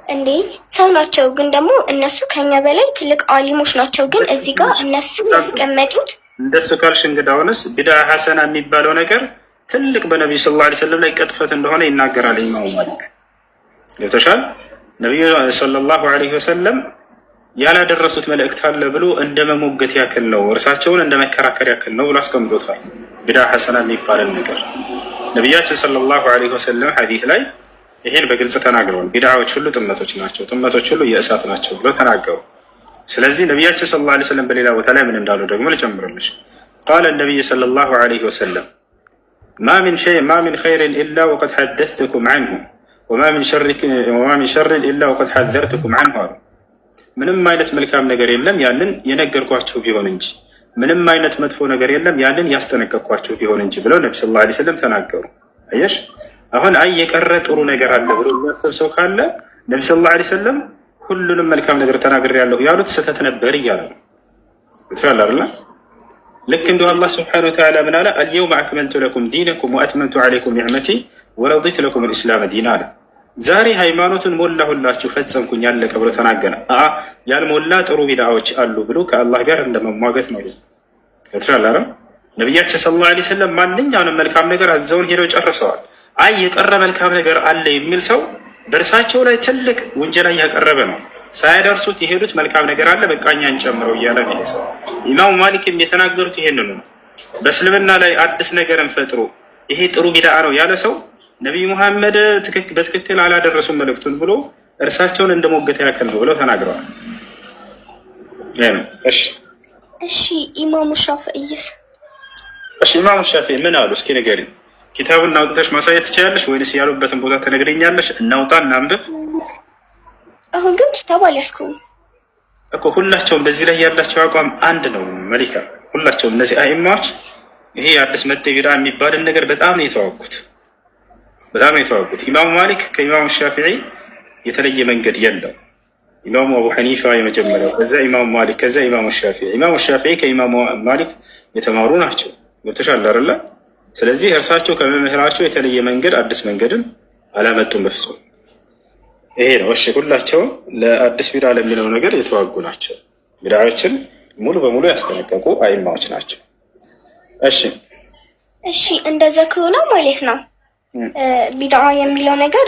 እንዴ ሰው ናቸው፣ ግን ደግሞ እነሱ ከኛ በላይ ትልቅ አሊሞች ናቸው። ግን እዚህ ጋር እነሱ ያስቀመጡት እንደሱ ካልሽ እንግዳውንስ ቢድዓ ሐሰና የሚባለው ነገር ትልቅ በነቢዩ ሰለላሁ ዐለይሂ ወሰለም ላይ ቅጥፈት እንደሆነ ይናገራል ኢማሙ ማሊክ። ገብቶሻል? ነቢዩ ሰለላሁ ዐለይሂ ወሰለም ያላደረሱት መልእክት አለ ብሎ እንደ መሞገት ያክል ነው፣ እርሳቸውን እንደ መከራከር ያክል ነው ብሎ አስቀምጦታል። ቢድዓ ሐሰና የሚባልን ነገር ነቢያችን ሰለላሁ ዐለይሂ ወሰለም ሐዲስ ላይ ይሄን በግልጽ ተናግረዋል። ቢድዓዎች ሁሉ ጥመቶች ናቸው፣ ጥመቶች ሁሉ የእሳት ናቸው ብሎ ተናገሩ። ስለዚህ ነቢያችን ሰለላሁ ዐለይሂ ወሰለም በሌላ ቦታ ላይ ምን እንዳሉ ደግሞ ልጨምርልሽ። ቃለ ነቢይ ሰለላሁ ዐለይሂ ወሰለም ማ ሚን ኸይሪን ኢላ ወቀድ ሐደስቱኩም ዐንሁ ወማ ሚን ሸርን ኢላ ወቀድ ሐዘርቱኩም ዐንሁ አሉ። ምንም አይነት መልካም ነገር የለም ያንን የነገርኳችሁ ቢሆን እንጂ፣ ምንም አይነት መጥፎ ነገር የለም ያንን ያስጠነቀቅኳችሁ ቢሆን እንጂ ብለው ነቢ ሰለላሁ ዐለይሂ ወሰለም ተናገሩ። አየሽ፣ አሁን የቀረ ጥሩ ነገር አለ ብሎ የሚያስብ ሰው ካለ ነቢ ሰለላሁ ዐለይሂ ወሰለም ሁሉንም መልካም ነገር ተናግሬያለሁ ያሉት ስህተት ነበር እያለ ነው። ትላል ልክ እንዲሁ አላህ ስብሐነሁ ወተዓላ ምን አለ? አልየውመ አክመልቱ ለኩም ዲነኩም ወአትመምቱ ዐለይኩም ኒዕመቲ ወረዲቱ ለኩም ልእስላመ ዲና አለ። ዛሬ ሃይማኖቱን ሞላሁላችሁ ፈጸምኩኝ ያለቀ ብሎ ተናገረ። ያልሞላ ጥሩ ቢድዓዎች አሉ ብሎ ከአላህ ጋር እንደመሟገት ነው። ትላል ነቢያችን ሰለላሁ ዐለይሂ ወሰለም ማንኛውንም መልካም ነገር አዘውን ሄደው ጨርሰዋል። የቀረ መልካም ነገር አለ የሚል ሰው በእርሳቸው ላይ ትልቅ ውንጀላ እያቀረበ ነው። ሳያደርሱት የሄዱት መልካም ነገር አለ በቃኛን ጨምረው እያለ ነው ይሄ ሰው። ኢማሙ ማሊክም የተናገሩት ይሄንኑ ነው። በእስልምና ላይ አዲስ ነገርን ፈጥሮ ይሄ ጥሩ ቢድዓ ነው ያለ ሰው ነቢዩ ሙሐመድ በትክክል አላደረሱም መልእክቱን ብሎ እርሳቸውን እንደሞገተ ያክል ነው ብለው ተናግረዋል። እሺ ኢማሙ ሻፊዒስ? እሺ ኢማሙ ሻፊዒ ምን አሉ? እስኪ ንገሪኝ። ኪታቡን አውጥተሽ ማሳየት ትችላለሽ ወይንስ ያሉበትን ቦታ ተነግረኛለሽ? እናውጣ እናንብብ። አሁን ግን ኪታብ አልያዝኩም እኮ። ሁላቸውም በዚህ ላይ ያላቸው አቋም አንድ ነው መሊካ። ሁላቸውም እነዚህ አኢማዎች ይሄ አዲስ መጤ ቢድዓ የሚባልን ነገር በጣም ነው የተዋጉት፣ በጣም ነው የተዋጉት። ኢማሙ ማሊክ ከኢማሙ ሻፊዒ የተለየ መንገድ የለው። ኢማሙ አቡ ሐኒፋ የመጀመሪያው፣ ከዛ ኢማሙ ማሊክ፣ ከዛ ኢማሙ ሻፊዒ። ኢማሙ ሻፊዒ ከኢማሙ ማሊክ የተማሩ ናቸው። ገብቶሻል አይደለ? ስለዚህ እርሳቸው ከመምህራቸው የተለየ መንገድ አዲስ መንገድን አላመጡም በፍጹም። ይሄ ነው። እሺ ሁላቸውም ለአዲስ ቢድዓ ለሚለው ነገር የተዋጉ ናቸው። ቢድዓዎችን ሙሉ በሙሉ ያስጠነቀቁ አይማዎች ናቸው። እሺ እንደዛ ከሆነ ማለት ነው ቢድዓ የሚለው ነገር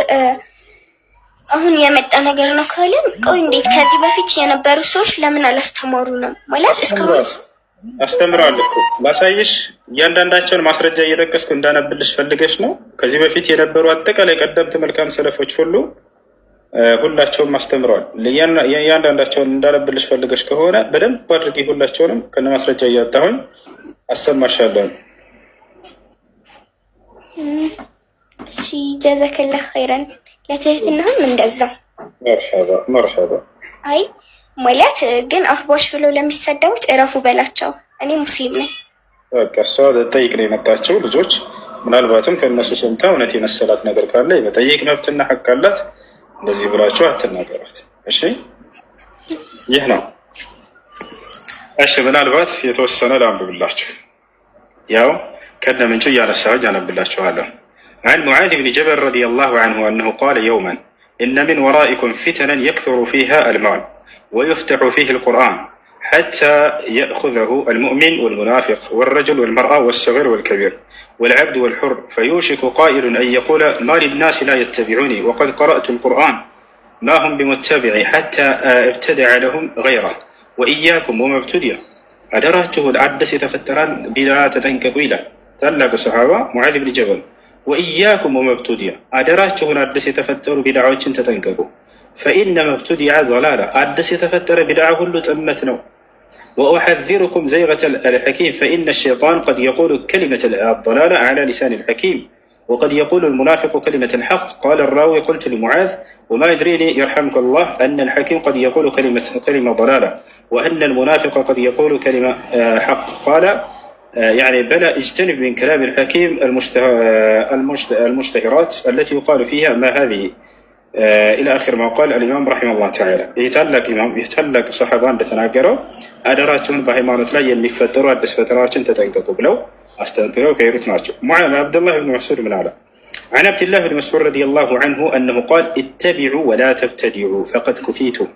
አሁን የመጣ ነገር ነው ካለን፣ ቆይ እንዴት ከዚህ በፊት የነበሩ ሰዎች ለምን አላስተማሩ ነው ማለት? እስካሁን አስተምረዋል እኮ ላሳይሽ። እያንዳንዳቸውን ማስረጃ እየጠቀስኩ እንዳነብልሽ ፈልገሽ ነው። ከዚህ በፊት የነበሩ አጠቃላይ ቀደምት መልካም ሰለፎች ሁሉ ሁላቸውም አስተምረዋል። እያንዳንዳቸውን እንዳነብልሽ ፈልገሽ ከሆነ በደንብ አድርጌ ሁላቸውንም ከነ ማስረጃ እያወጣሁኝ አሰማሻለሁ። እሺ ጀዘከላህ ኸይረን። ለትህትናህም እንደዛው መርሐባ። አይ ማለት ግን አህባሽ ብለው ለሚሰደቡት እረፉ በላቸው። እኔ ሙስሊም ነኝ። በቃ እሷ ጠይቅ ነው የመጣቸው ልጆች። ምናልባትም ከእነሱ ሰምታ እውነት የመሰላት ነገር ካለ የመጠየቅ መብትና ሐቅ አላት። እንደዚህ ብላችሁ አትናገሯት። እሺ ይህ ነው። እሺ ምናልባት የተወሰነ ላንብብላችሁ፣ ያው ከነ ምንጩ እያነሳሁኝ አነብላችኋለሁ። عن معاذ بن جبل رضي الله عنه أنه قال يوما إن من ورائكم فتنا يكثر فيها المال ويفتح فيه القرآن حتى يأخذه المؤمن والمنافق والرجل والمرأة والصغير والكبير والعبد والحر فيوشك قائل أن يقول ما للناس لا يتبعوني وقد قرأت القرآن ما هم بمتبعي حتى ابتدع لهم غيره وإياكم وما ابتدع أدرته العدس يتفتران بلا تتنكك إلى تلك الصحابة معاذ بن جبل وإياكم وما ابتدع أدرته العدس يتفتر بدعوة تتنككوا فإنما ابتدع ضلالة عدس يتفتر بدعة كل تمتنا وأحذركم زيغة الحكيم فإن الشيطان قد يقول كلمة الضلالة على لسان الحكيم وقد يقول المنافق كلمة الحق. قال الراوي قلت لمعاذ وما يدريني يرحمك الله أن الحكيم قد يقول كلمة ضلالة وأن المنافق قد يقول كلمة حق. قال يعني بلى اجتنب من كلام الحكيم المشتهرات التي يقال فيها ما هذه إلى آخر ما قال الإمام رحمه الله تعالى. يتلك إمام يتلك صحابان بتناقروا أدراتهم بهيمانة لا يمفتروا أدس فترات تتنققوا بلو أستنقروا كيروت ناتشو. معنا عبد الله بن مسعود من على عن عبد الله بن مسعود رضي الله عنه أنه قال اتبعوا ولا تبتدعوا فقد كفيتم.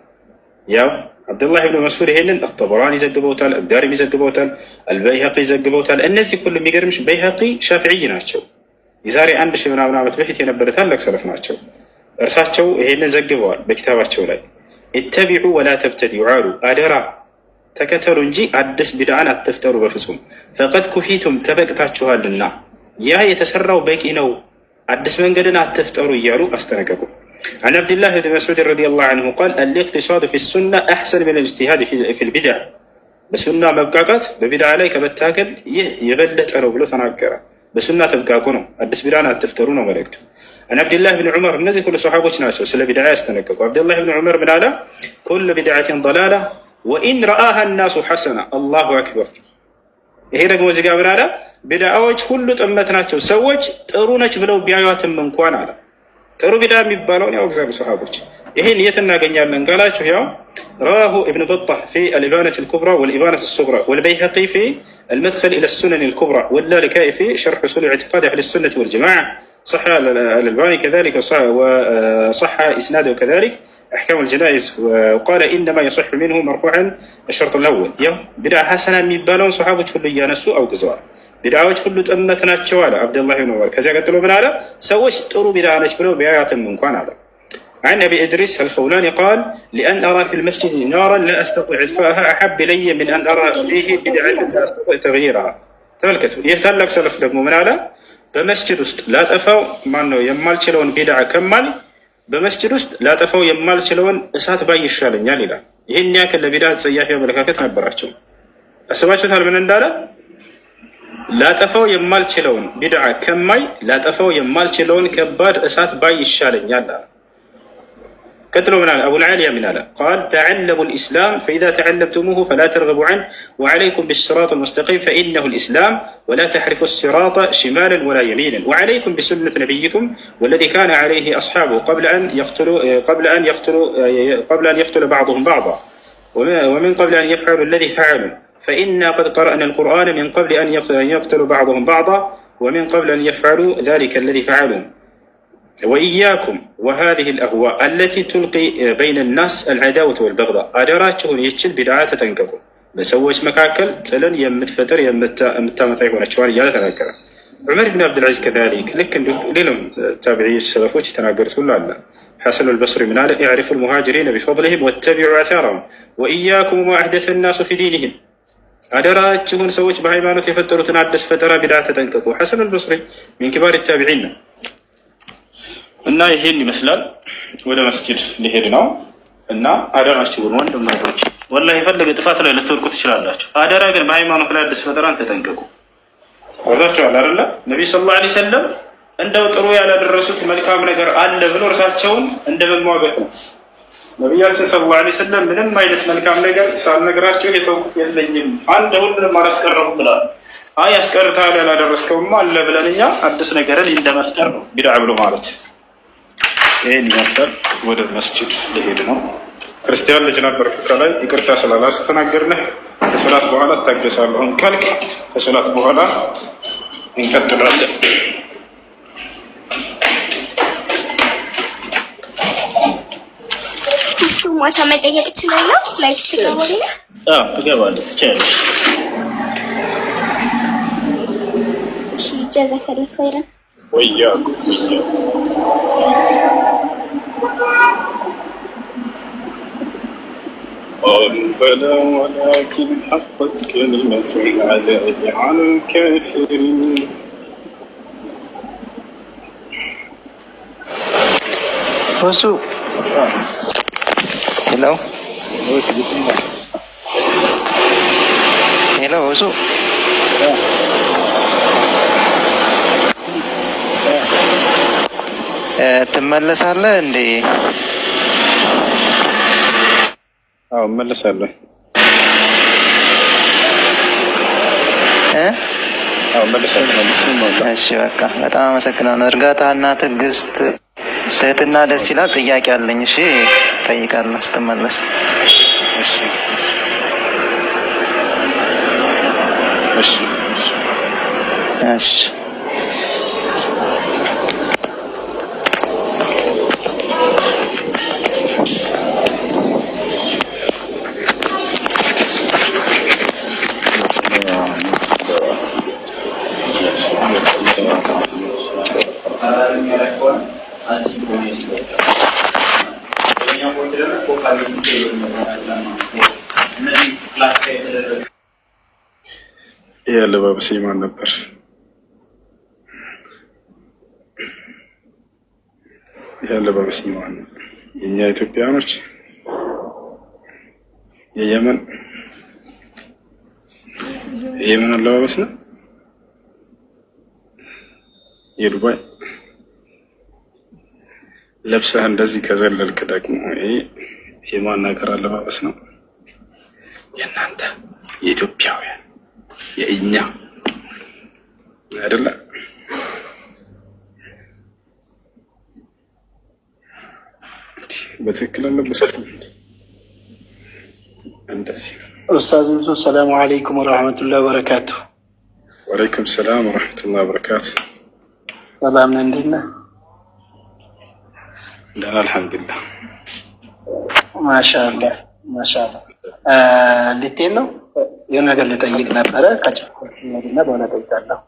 يا عبد الله بن مسعود هنا الطبراني زجبوتال، الدارمي زجبوتال، البيهقي زجبوتال. الناس كل ميجرمش بيهقي شافعي ناتشو يزاري عند شي من عمرات بفيت ينبرتال لك سلف ناتشو እርሳቸው ይሄንን ዘግበዋል በኪታባቸው ላይ اتبعوا ولا تبتدعوا አሉ አደራ ተከተሉ እንጂ አዲስ ቢድዓን አትፍጠሩ በፍጹም فقد كفيتم ተበቅታችኋልና ያ የተሰራው በቂ ነው አዲስ መንገድን አትፍጠሩ እያሉ አስተነቀቁ عن عبد الله بن مسعود رضي الله عنه قال الاقتصاد في السنة أحسن من الاجتهاد في البدع بسنة مبقاقات ببدع عليك بتاكل يبلت أنا بلو تناكرة بسنة تبقاقونه أدس بدعنا تفترونه ملكته عن عبد الله بن عمر النزي كل صحابه ناسه سلا بدعاء استنككوا عبد الله بن عمر من على كل بدعة ضلالة وإن رآها الناس حسنة الله أكبر ይሄ ደግሞ እዚህ ጋር ምን አለ ቢድዓዎች ሁሉ ጥመት ናቸው ሰዎች ጥሩ ነች ብለው ቢያዩአትም እንኳን አለ ጥሩ ቢድዓ የሚባለውን ያው እግዚአብሔር ሰሃቦች ይሄን የት እናገኛለን ካላችሁ ያው رواه ابن بطة في الإبانة الكبرى والإبانة الصغرى والبيهقي في المدخل إلى السنن الكبرى واللالكائي في شرح أصول اعتقاد أهل السنة والجماعة صح الألباني كذلك وصح إسناده كذلك أحكام الجنائز وقال إنما يصح منه مرفوعا الشرط الأول يوم بدعة حسنة ميبالون صحابة كل يانسوا أو قزوار بدعوات كل تأمتنا الشوالى عبد الله بن عمر كذا قلت له من هذا سوش طروا بدعة نشبلوا بآيات من كان هذا عن أبي إدريس الخولاني قال لأن أرى في المسجد نارا لا أستطيع إطفاءها أحب إلي من أن أرى فيه بدعة لا أستطيع تغييرها تملكته يهتلك سلف لكم من هذا በመስጂድ ውስጥ ላጠፋው ማን ነው የማልችለውን ቢድዓ ከማል በመስጂድ ውስጥ ላጠፋው የማልችለውን እሳት ባይ ይሻለኛል ይላል። ይሄን ያክል ለቢድዓ ተጸያፊ አመለካከት ነበራቸው። አስባችሁታል ምን እንዳለ? ላጠፋው የማልችለውን ቢድዓ ከማይ ላጠፋው የማልችለውን ከባድ እሳት ባይ ይሻለኛል አለ። قتلوا من أبو العالية من هذا قال تعلموا الإسلام فإذا تعلمتموه فلا ترغبوا عنه وعليكم بالصراط المستقيم فإنه الإسلام ولا تحرفوا الصراط شمالا ولا يمينا وعليكم بسنة نبيكم والذي كان عليه أصحابه قبل أن يقتل بعضهم بعضا ومن قبل أن يفعلوا الذي فعلوا فإنا قد قرأنا القرآن من قبل أن يقتل بعضهم بعضا ومن قبل أن يفعلوا ذلك الذي فعلوا وإياكم وهذه الأهواء التي تلقي بين الناس العداوة والبغضاء أدراتهم يتشل بدعات تنككم بسويش مكاكل تلن يمتفتر يمتامت يكون الشوال يالا تنكر عمر بن عبد العزيز كذلك لكن لهم تابعي السلفوش تناقرت ولا لا حسن البصري من هذا اعرفوا المهاجرين بفضلهم واتبعوا آثارهم وإياكم ما أحدث الناس في دينهم أدراتهم سويش بهايمانو يفتروا تنعدس فترة بدعات تنككم حسن البصري من كبار التابعين እና ይሄን ይመስላል ወደ መስጊድ ሊሄድ ነው እና አደራችሁን ወንድሞች ወላሂ የፈለገ ጥፋት ላይ ልትወድቁ ትችላላችሁ አደራ ግን በሃይማኖት ላይ አዲስ ፈጠራን ተጠንቀቁ ወዛቸው አይደለ ነብዩ ሰለላሁ ዐለይሂ ወሰለም እንደው ጥሩ ያላደረሱት መልካም ነገር አለ ብሎ እርሳቸውን እንደመሟገት ነው ነብያችን ሰለላሁ ዐለይሂ ወሰለም ምንም አይነት መልካም ነገር ሳልነግራቸው የተውኩት የለኝም አንድ ሁሉንም አላስቀረም ብለዋል አይ አስቀርታል ያላደረስከውማ አለ ብለንኛ አዲስ ነገርን እንደመፍጠር ነው ቢድዓ ብሎ ማለት ይሄን ይመስላል ወደ መስጂድ ሊሄድ ነው ክርስቲያን ልጅ ነበር ከላይ ይቅርታ ስላላስተናገርነህ ከሰላት በኋላ ታገሳለሁ ካልክ ከሰላት በኋላ እንቀጥላለን እሱ ማታ መጠየቅ እችላለሁ ላይክ ትገባለህ እገባለሁ ትችላለሽ እሺ ጀዛከላህ ኸይረን ወያኩ بلى ولكن حقت كلمة العذاب على الكافرين وسو هلو هلو وسو ትመለሳለህ እንዴ? አዎ እመለሳለሁ። እሺ በቃ በጣም አመሰግናለሁ። እርጋታና ትዕግስት፣ ትህትና ደስ ይላል። ጥያቄ አለኝ። እሺ ጠይቃለሁ ስትመለስ። እሺ ይህ አለባበስ ማን ነበር? ይህ አለባበስ ማን ነው? የእኛ ኢትዮጵያኖች የየመን አለባበስ ነው። የዱባይ ለብሰህ እንደዚህ ከዘለልክ ደግሞ የማን ሀገር አለባበስ ነው? የእናንተ የኢትዮጵያውያን የእኛ አይደለ? በትክክል አለበሳችሁ እንደዚህ። ኡስታዝ ሰላሙ አለይኩም ወረህመቱላሂ ወበረካቱ። ወአለይኩም ሰላም ወረህመቱላሂ ወበረካቱ። ሰላም ነህ? እንዴት ነህ? አልሐምዱሊላህ። ማሻአላህ ማሻአላህ። ልትሄድ ነው? የሆነ ነገር ልጠይቅ ነበረ። ከጨና በኋላ ጠይቃለሁ።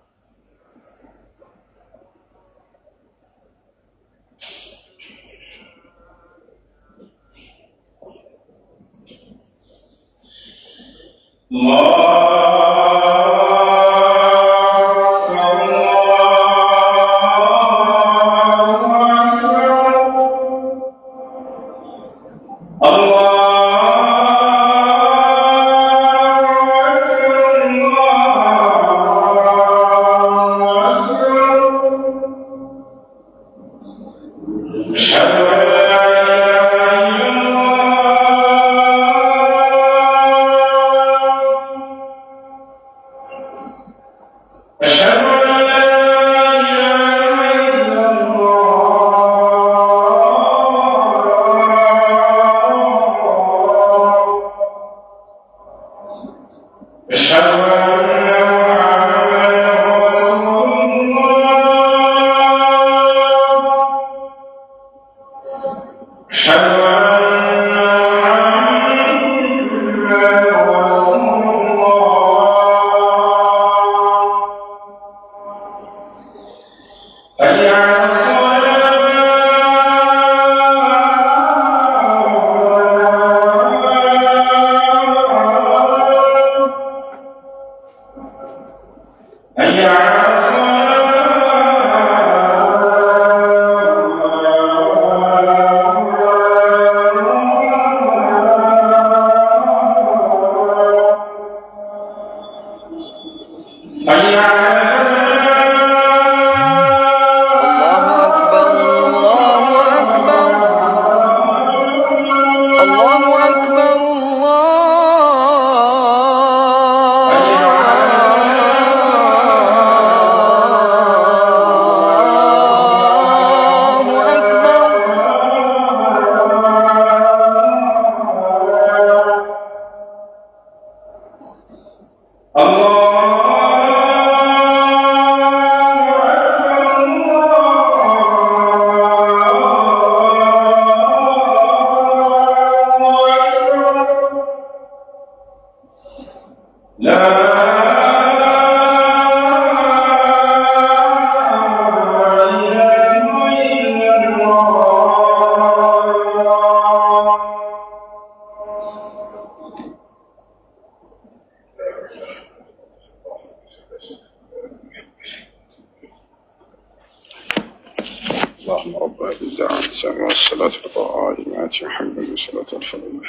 اللهم رب هذه الدعوة التامة والصلاة القائمة محمد صلاة الفضل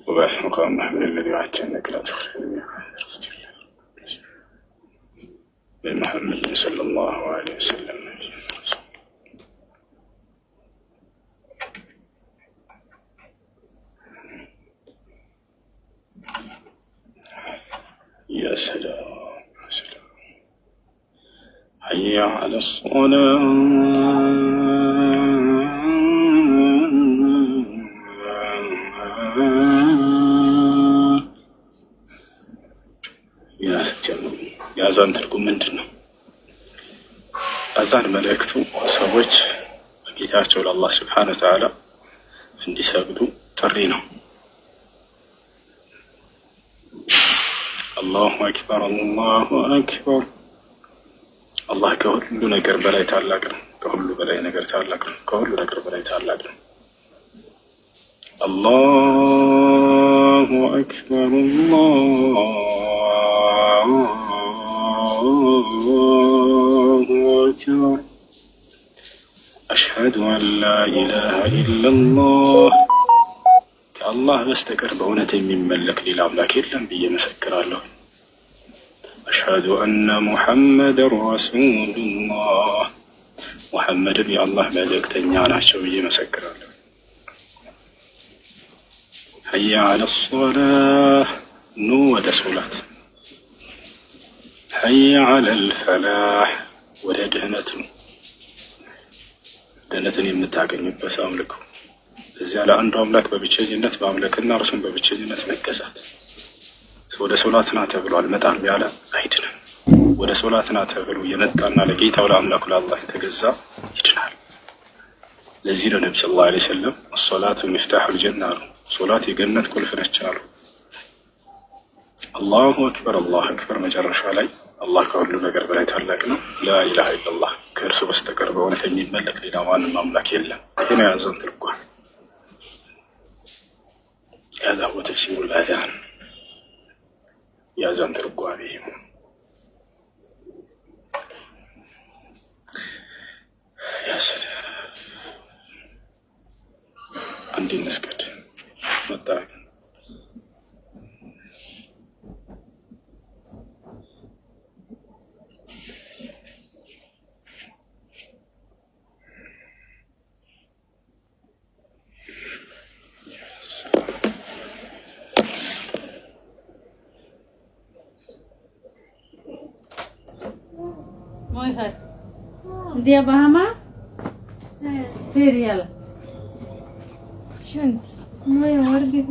وبعث مقام محمد الذي وعدت انك لا تخلف محمد صلى الله عليه وسلم. يا سلام يا سلام. حي على الصلاة. የአዛን ትርጉም ምንድን ነው? አዛን መልእክቱ ሰዎች ጌታቸው ለአላህ ስብሓነ ወተዓላ እንዲሰግዱ ጥሪ ነው። አላሁ አክበር አላሁ አክበር አላህ ከሁሉ ነገር በላይ ታላቅ ነው። ከሁሉ በላይ ነገር ታላቅ ነው። ከሁሉ ነገር በላይ ታላቅ ነው። አላሁ አክበር አላሁ አክበር አሽሀዱ አን ላ ኢላሀ ኢለላህ ከአላህ በስተቀር በእውነት የሚመለክ ሌላ አምላክ የለም ብዬ መሰክራለሁ። አሽሀዱ አነ ሙሐመደን ረሱሉላህ ሙሐመድም የአላህ መልእክተኛ ናቸው ብዬ መሰክራለሁ። ሐየ ዐለ ሶላህ ኑ ወደ ሶላት፣ ሐየ ዐለል ፈላህ ወደ ድህነት ነው። ድህነትን የምታገኙበት አምልኮ እዚያ ለአንዱ አምላክ በብቸኝነት ማምለክና እርሱን በብቸኝነት መገዛት። ወደ ሶላት ና ተብሎ አልመጣም ያለ አይድንም። ወደ ሶላት ና ተብሎ የመጣና ለጌታው ለአምላኩ ለአላህ የተገዛ ይድናል። ለዚህ ነው ነቢ ሰለላሁ ዐለይሂ ወሰለም አሶላቱ ሚፍታሑል ጀና አሉ። ሶላት የገነት ቁልፍ ነች አሉ። አላሁ አክበር አላሁ አክበር መጨረሻ ላይ አላህ ከሁሉ ነገር በላይ ታላቅ ነው። ላኢላሃ ኢለላህ ከእርሱ በስተቀር በእውነት የሚመለክ ሌላ ማንም አምላክ የለም። ይህን የያዘን ትርጓሜ هذا هو تفسير الأذان የአዛን ትርጓሜ ያሰለ አንድ መስገድ መጣ dia bahama serial shunti mai wardi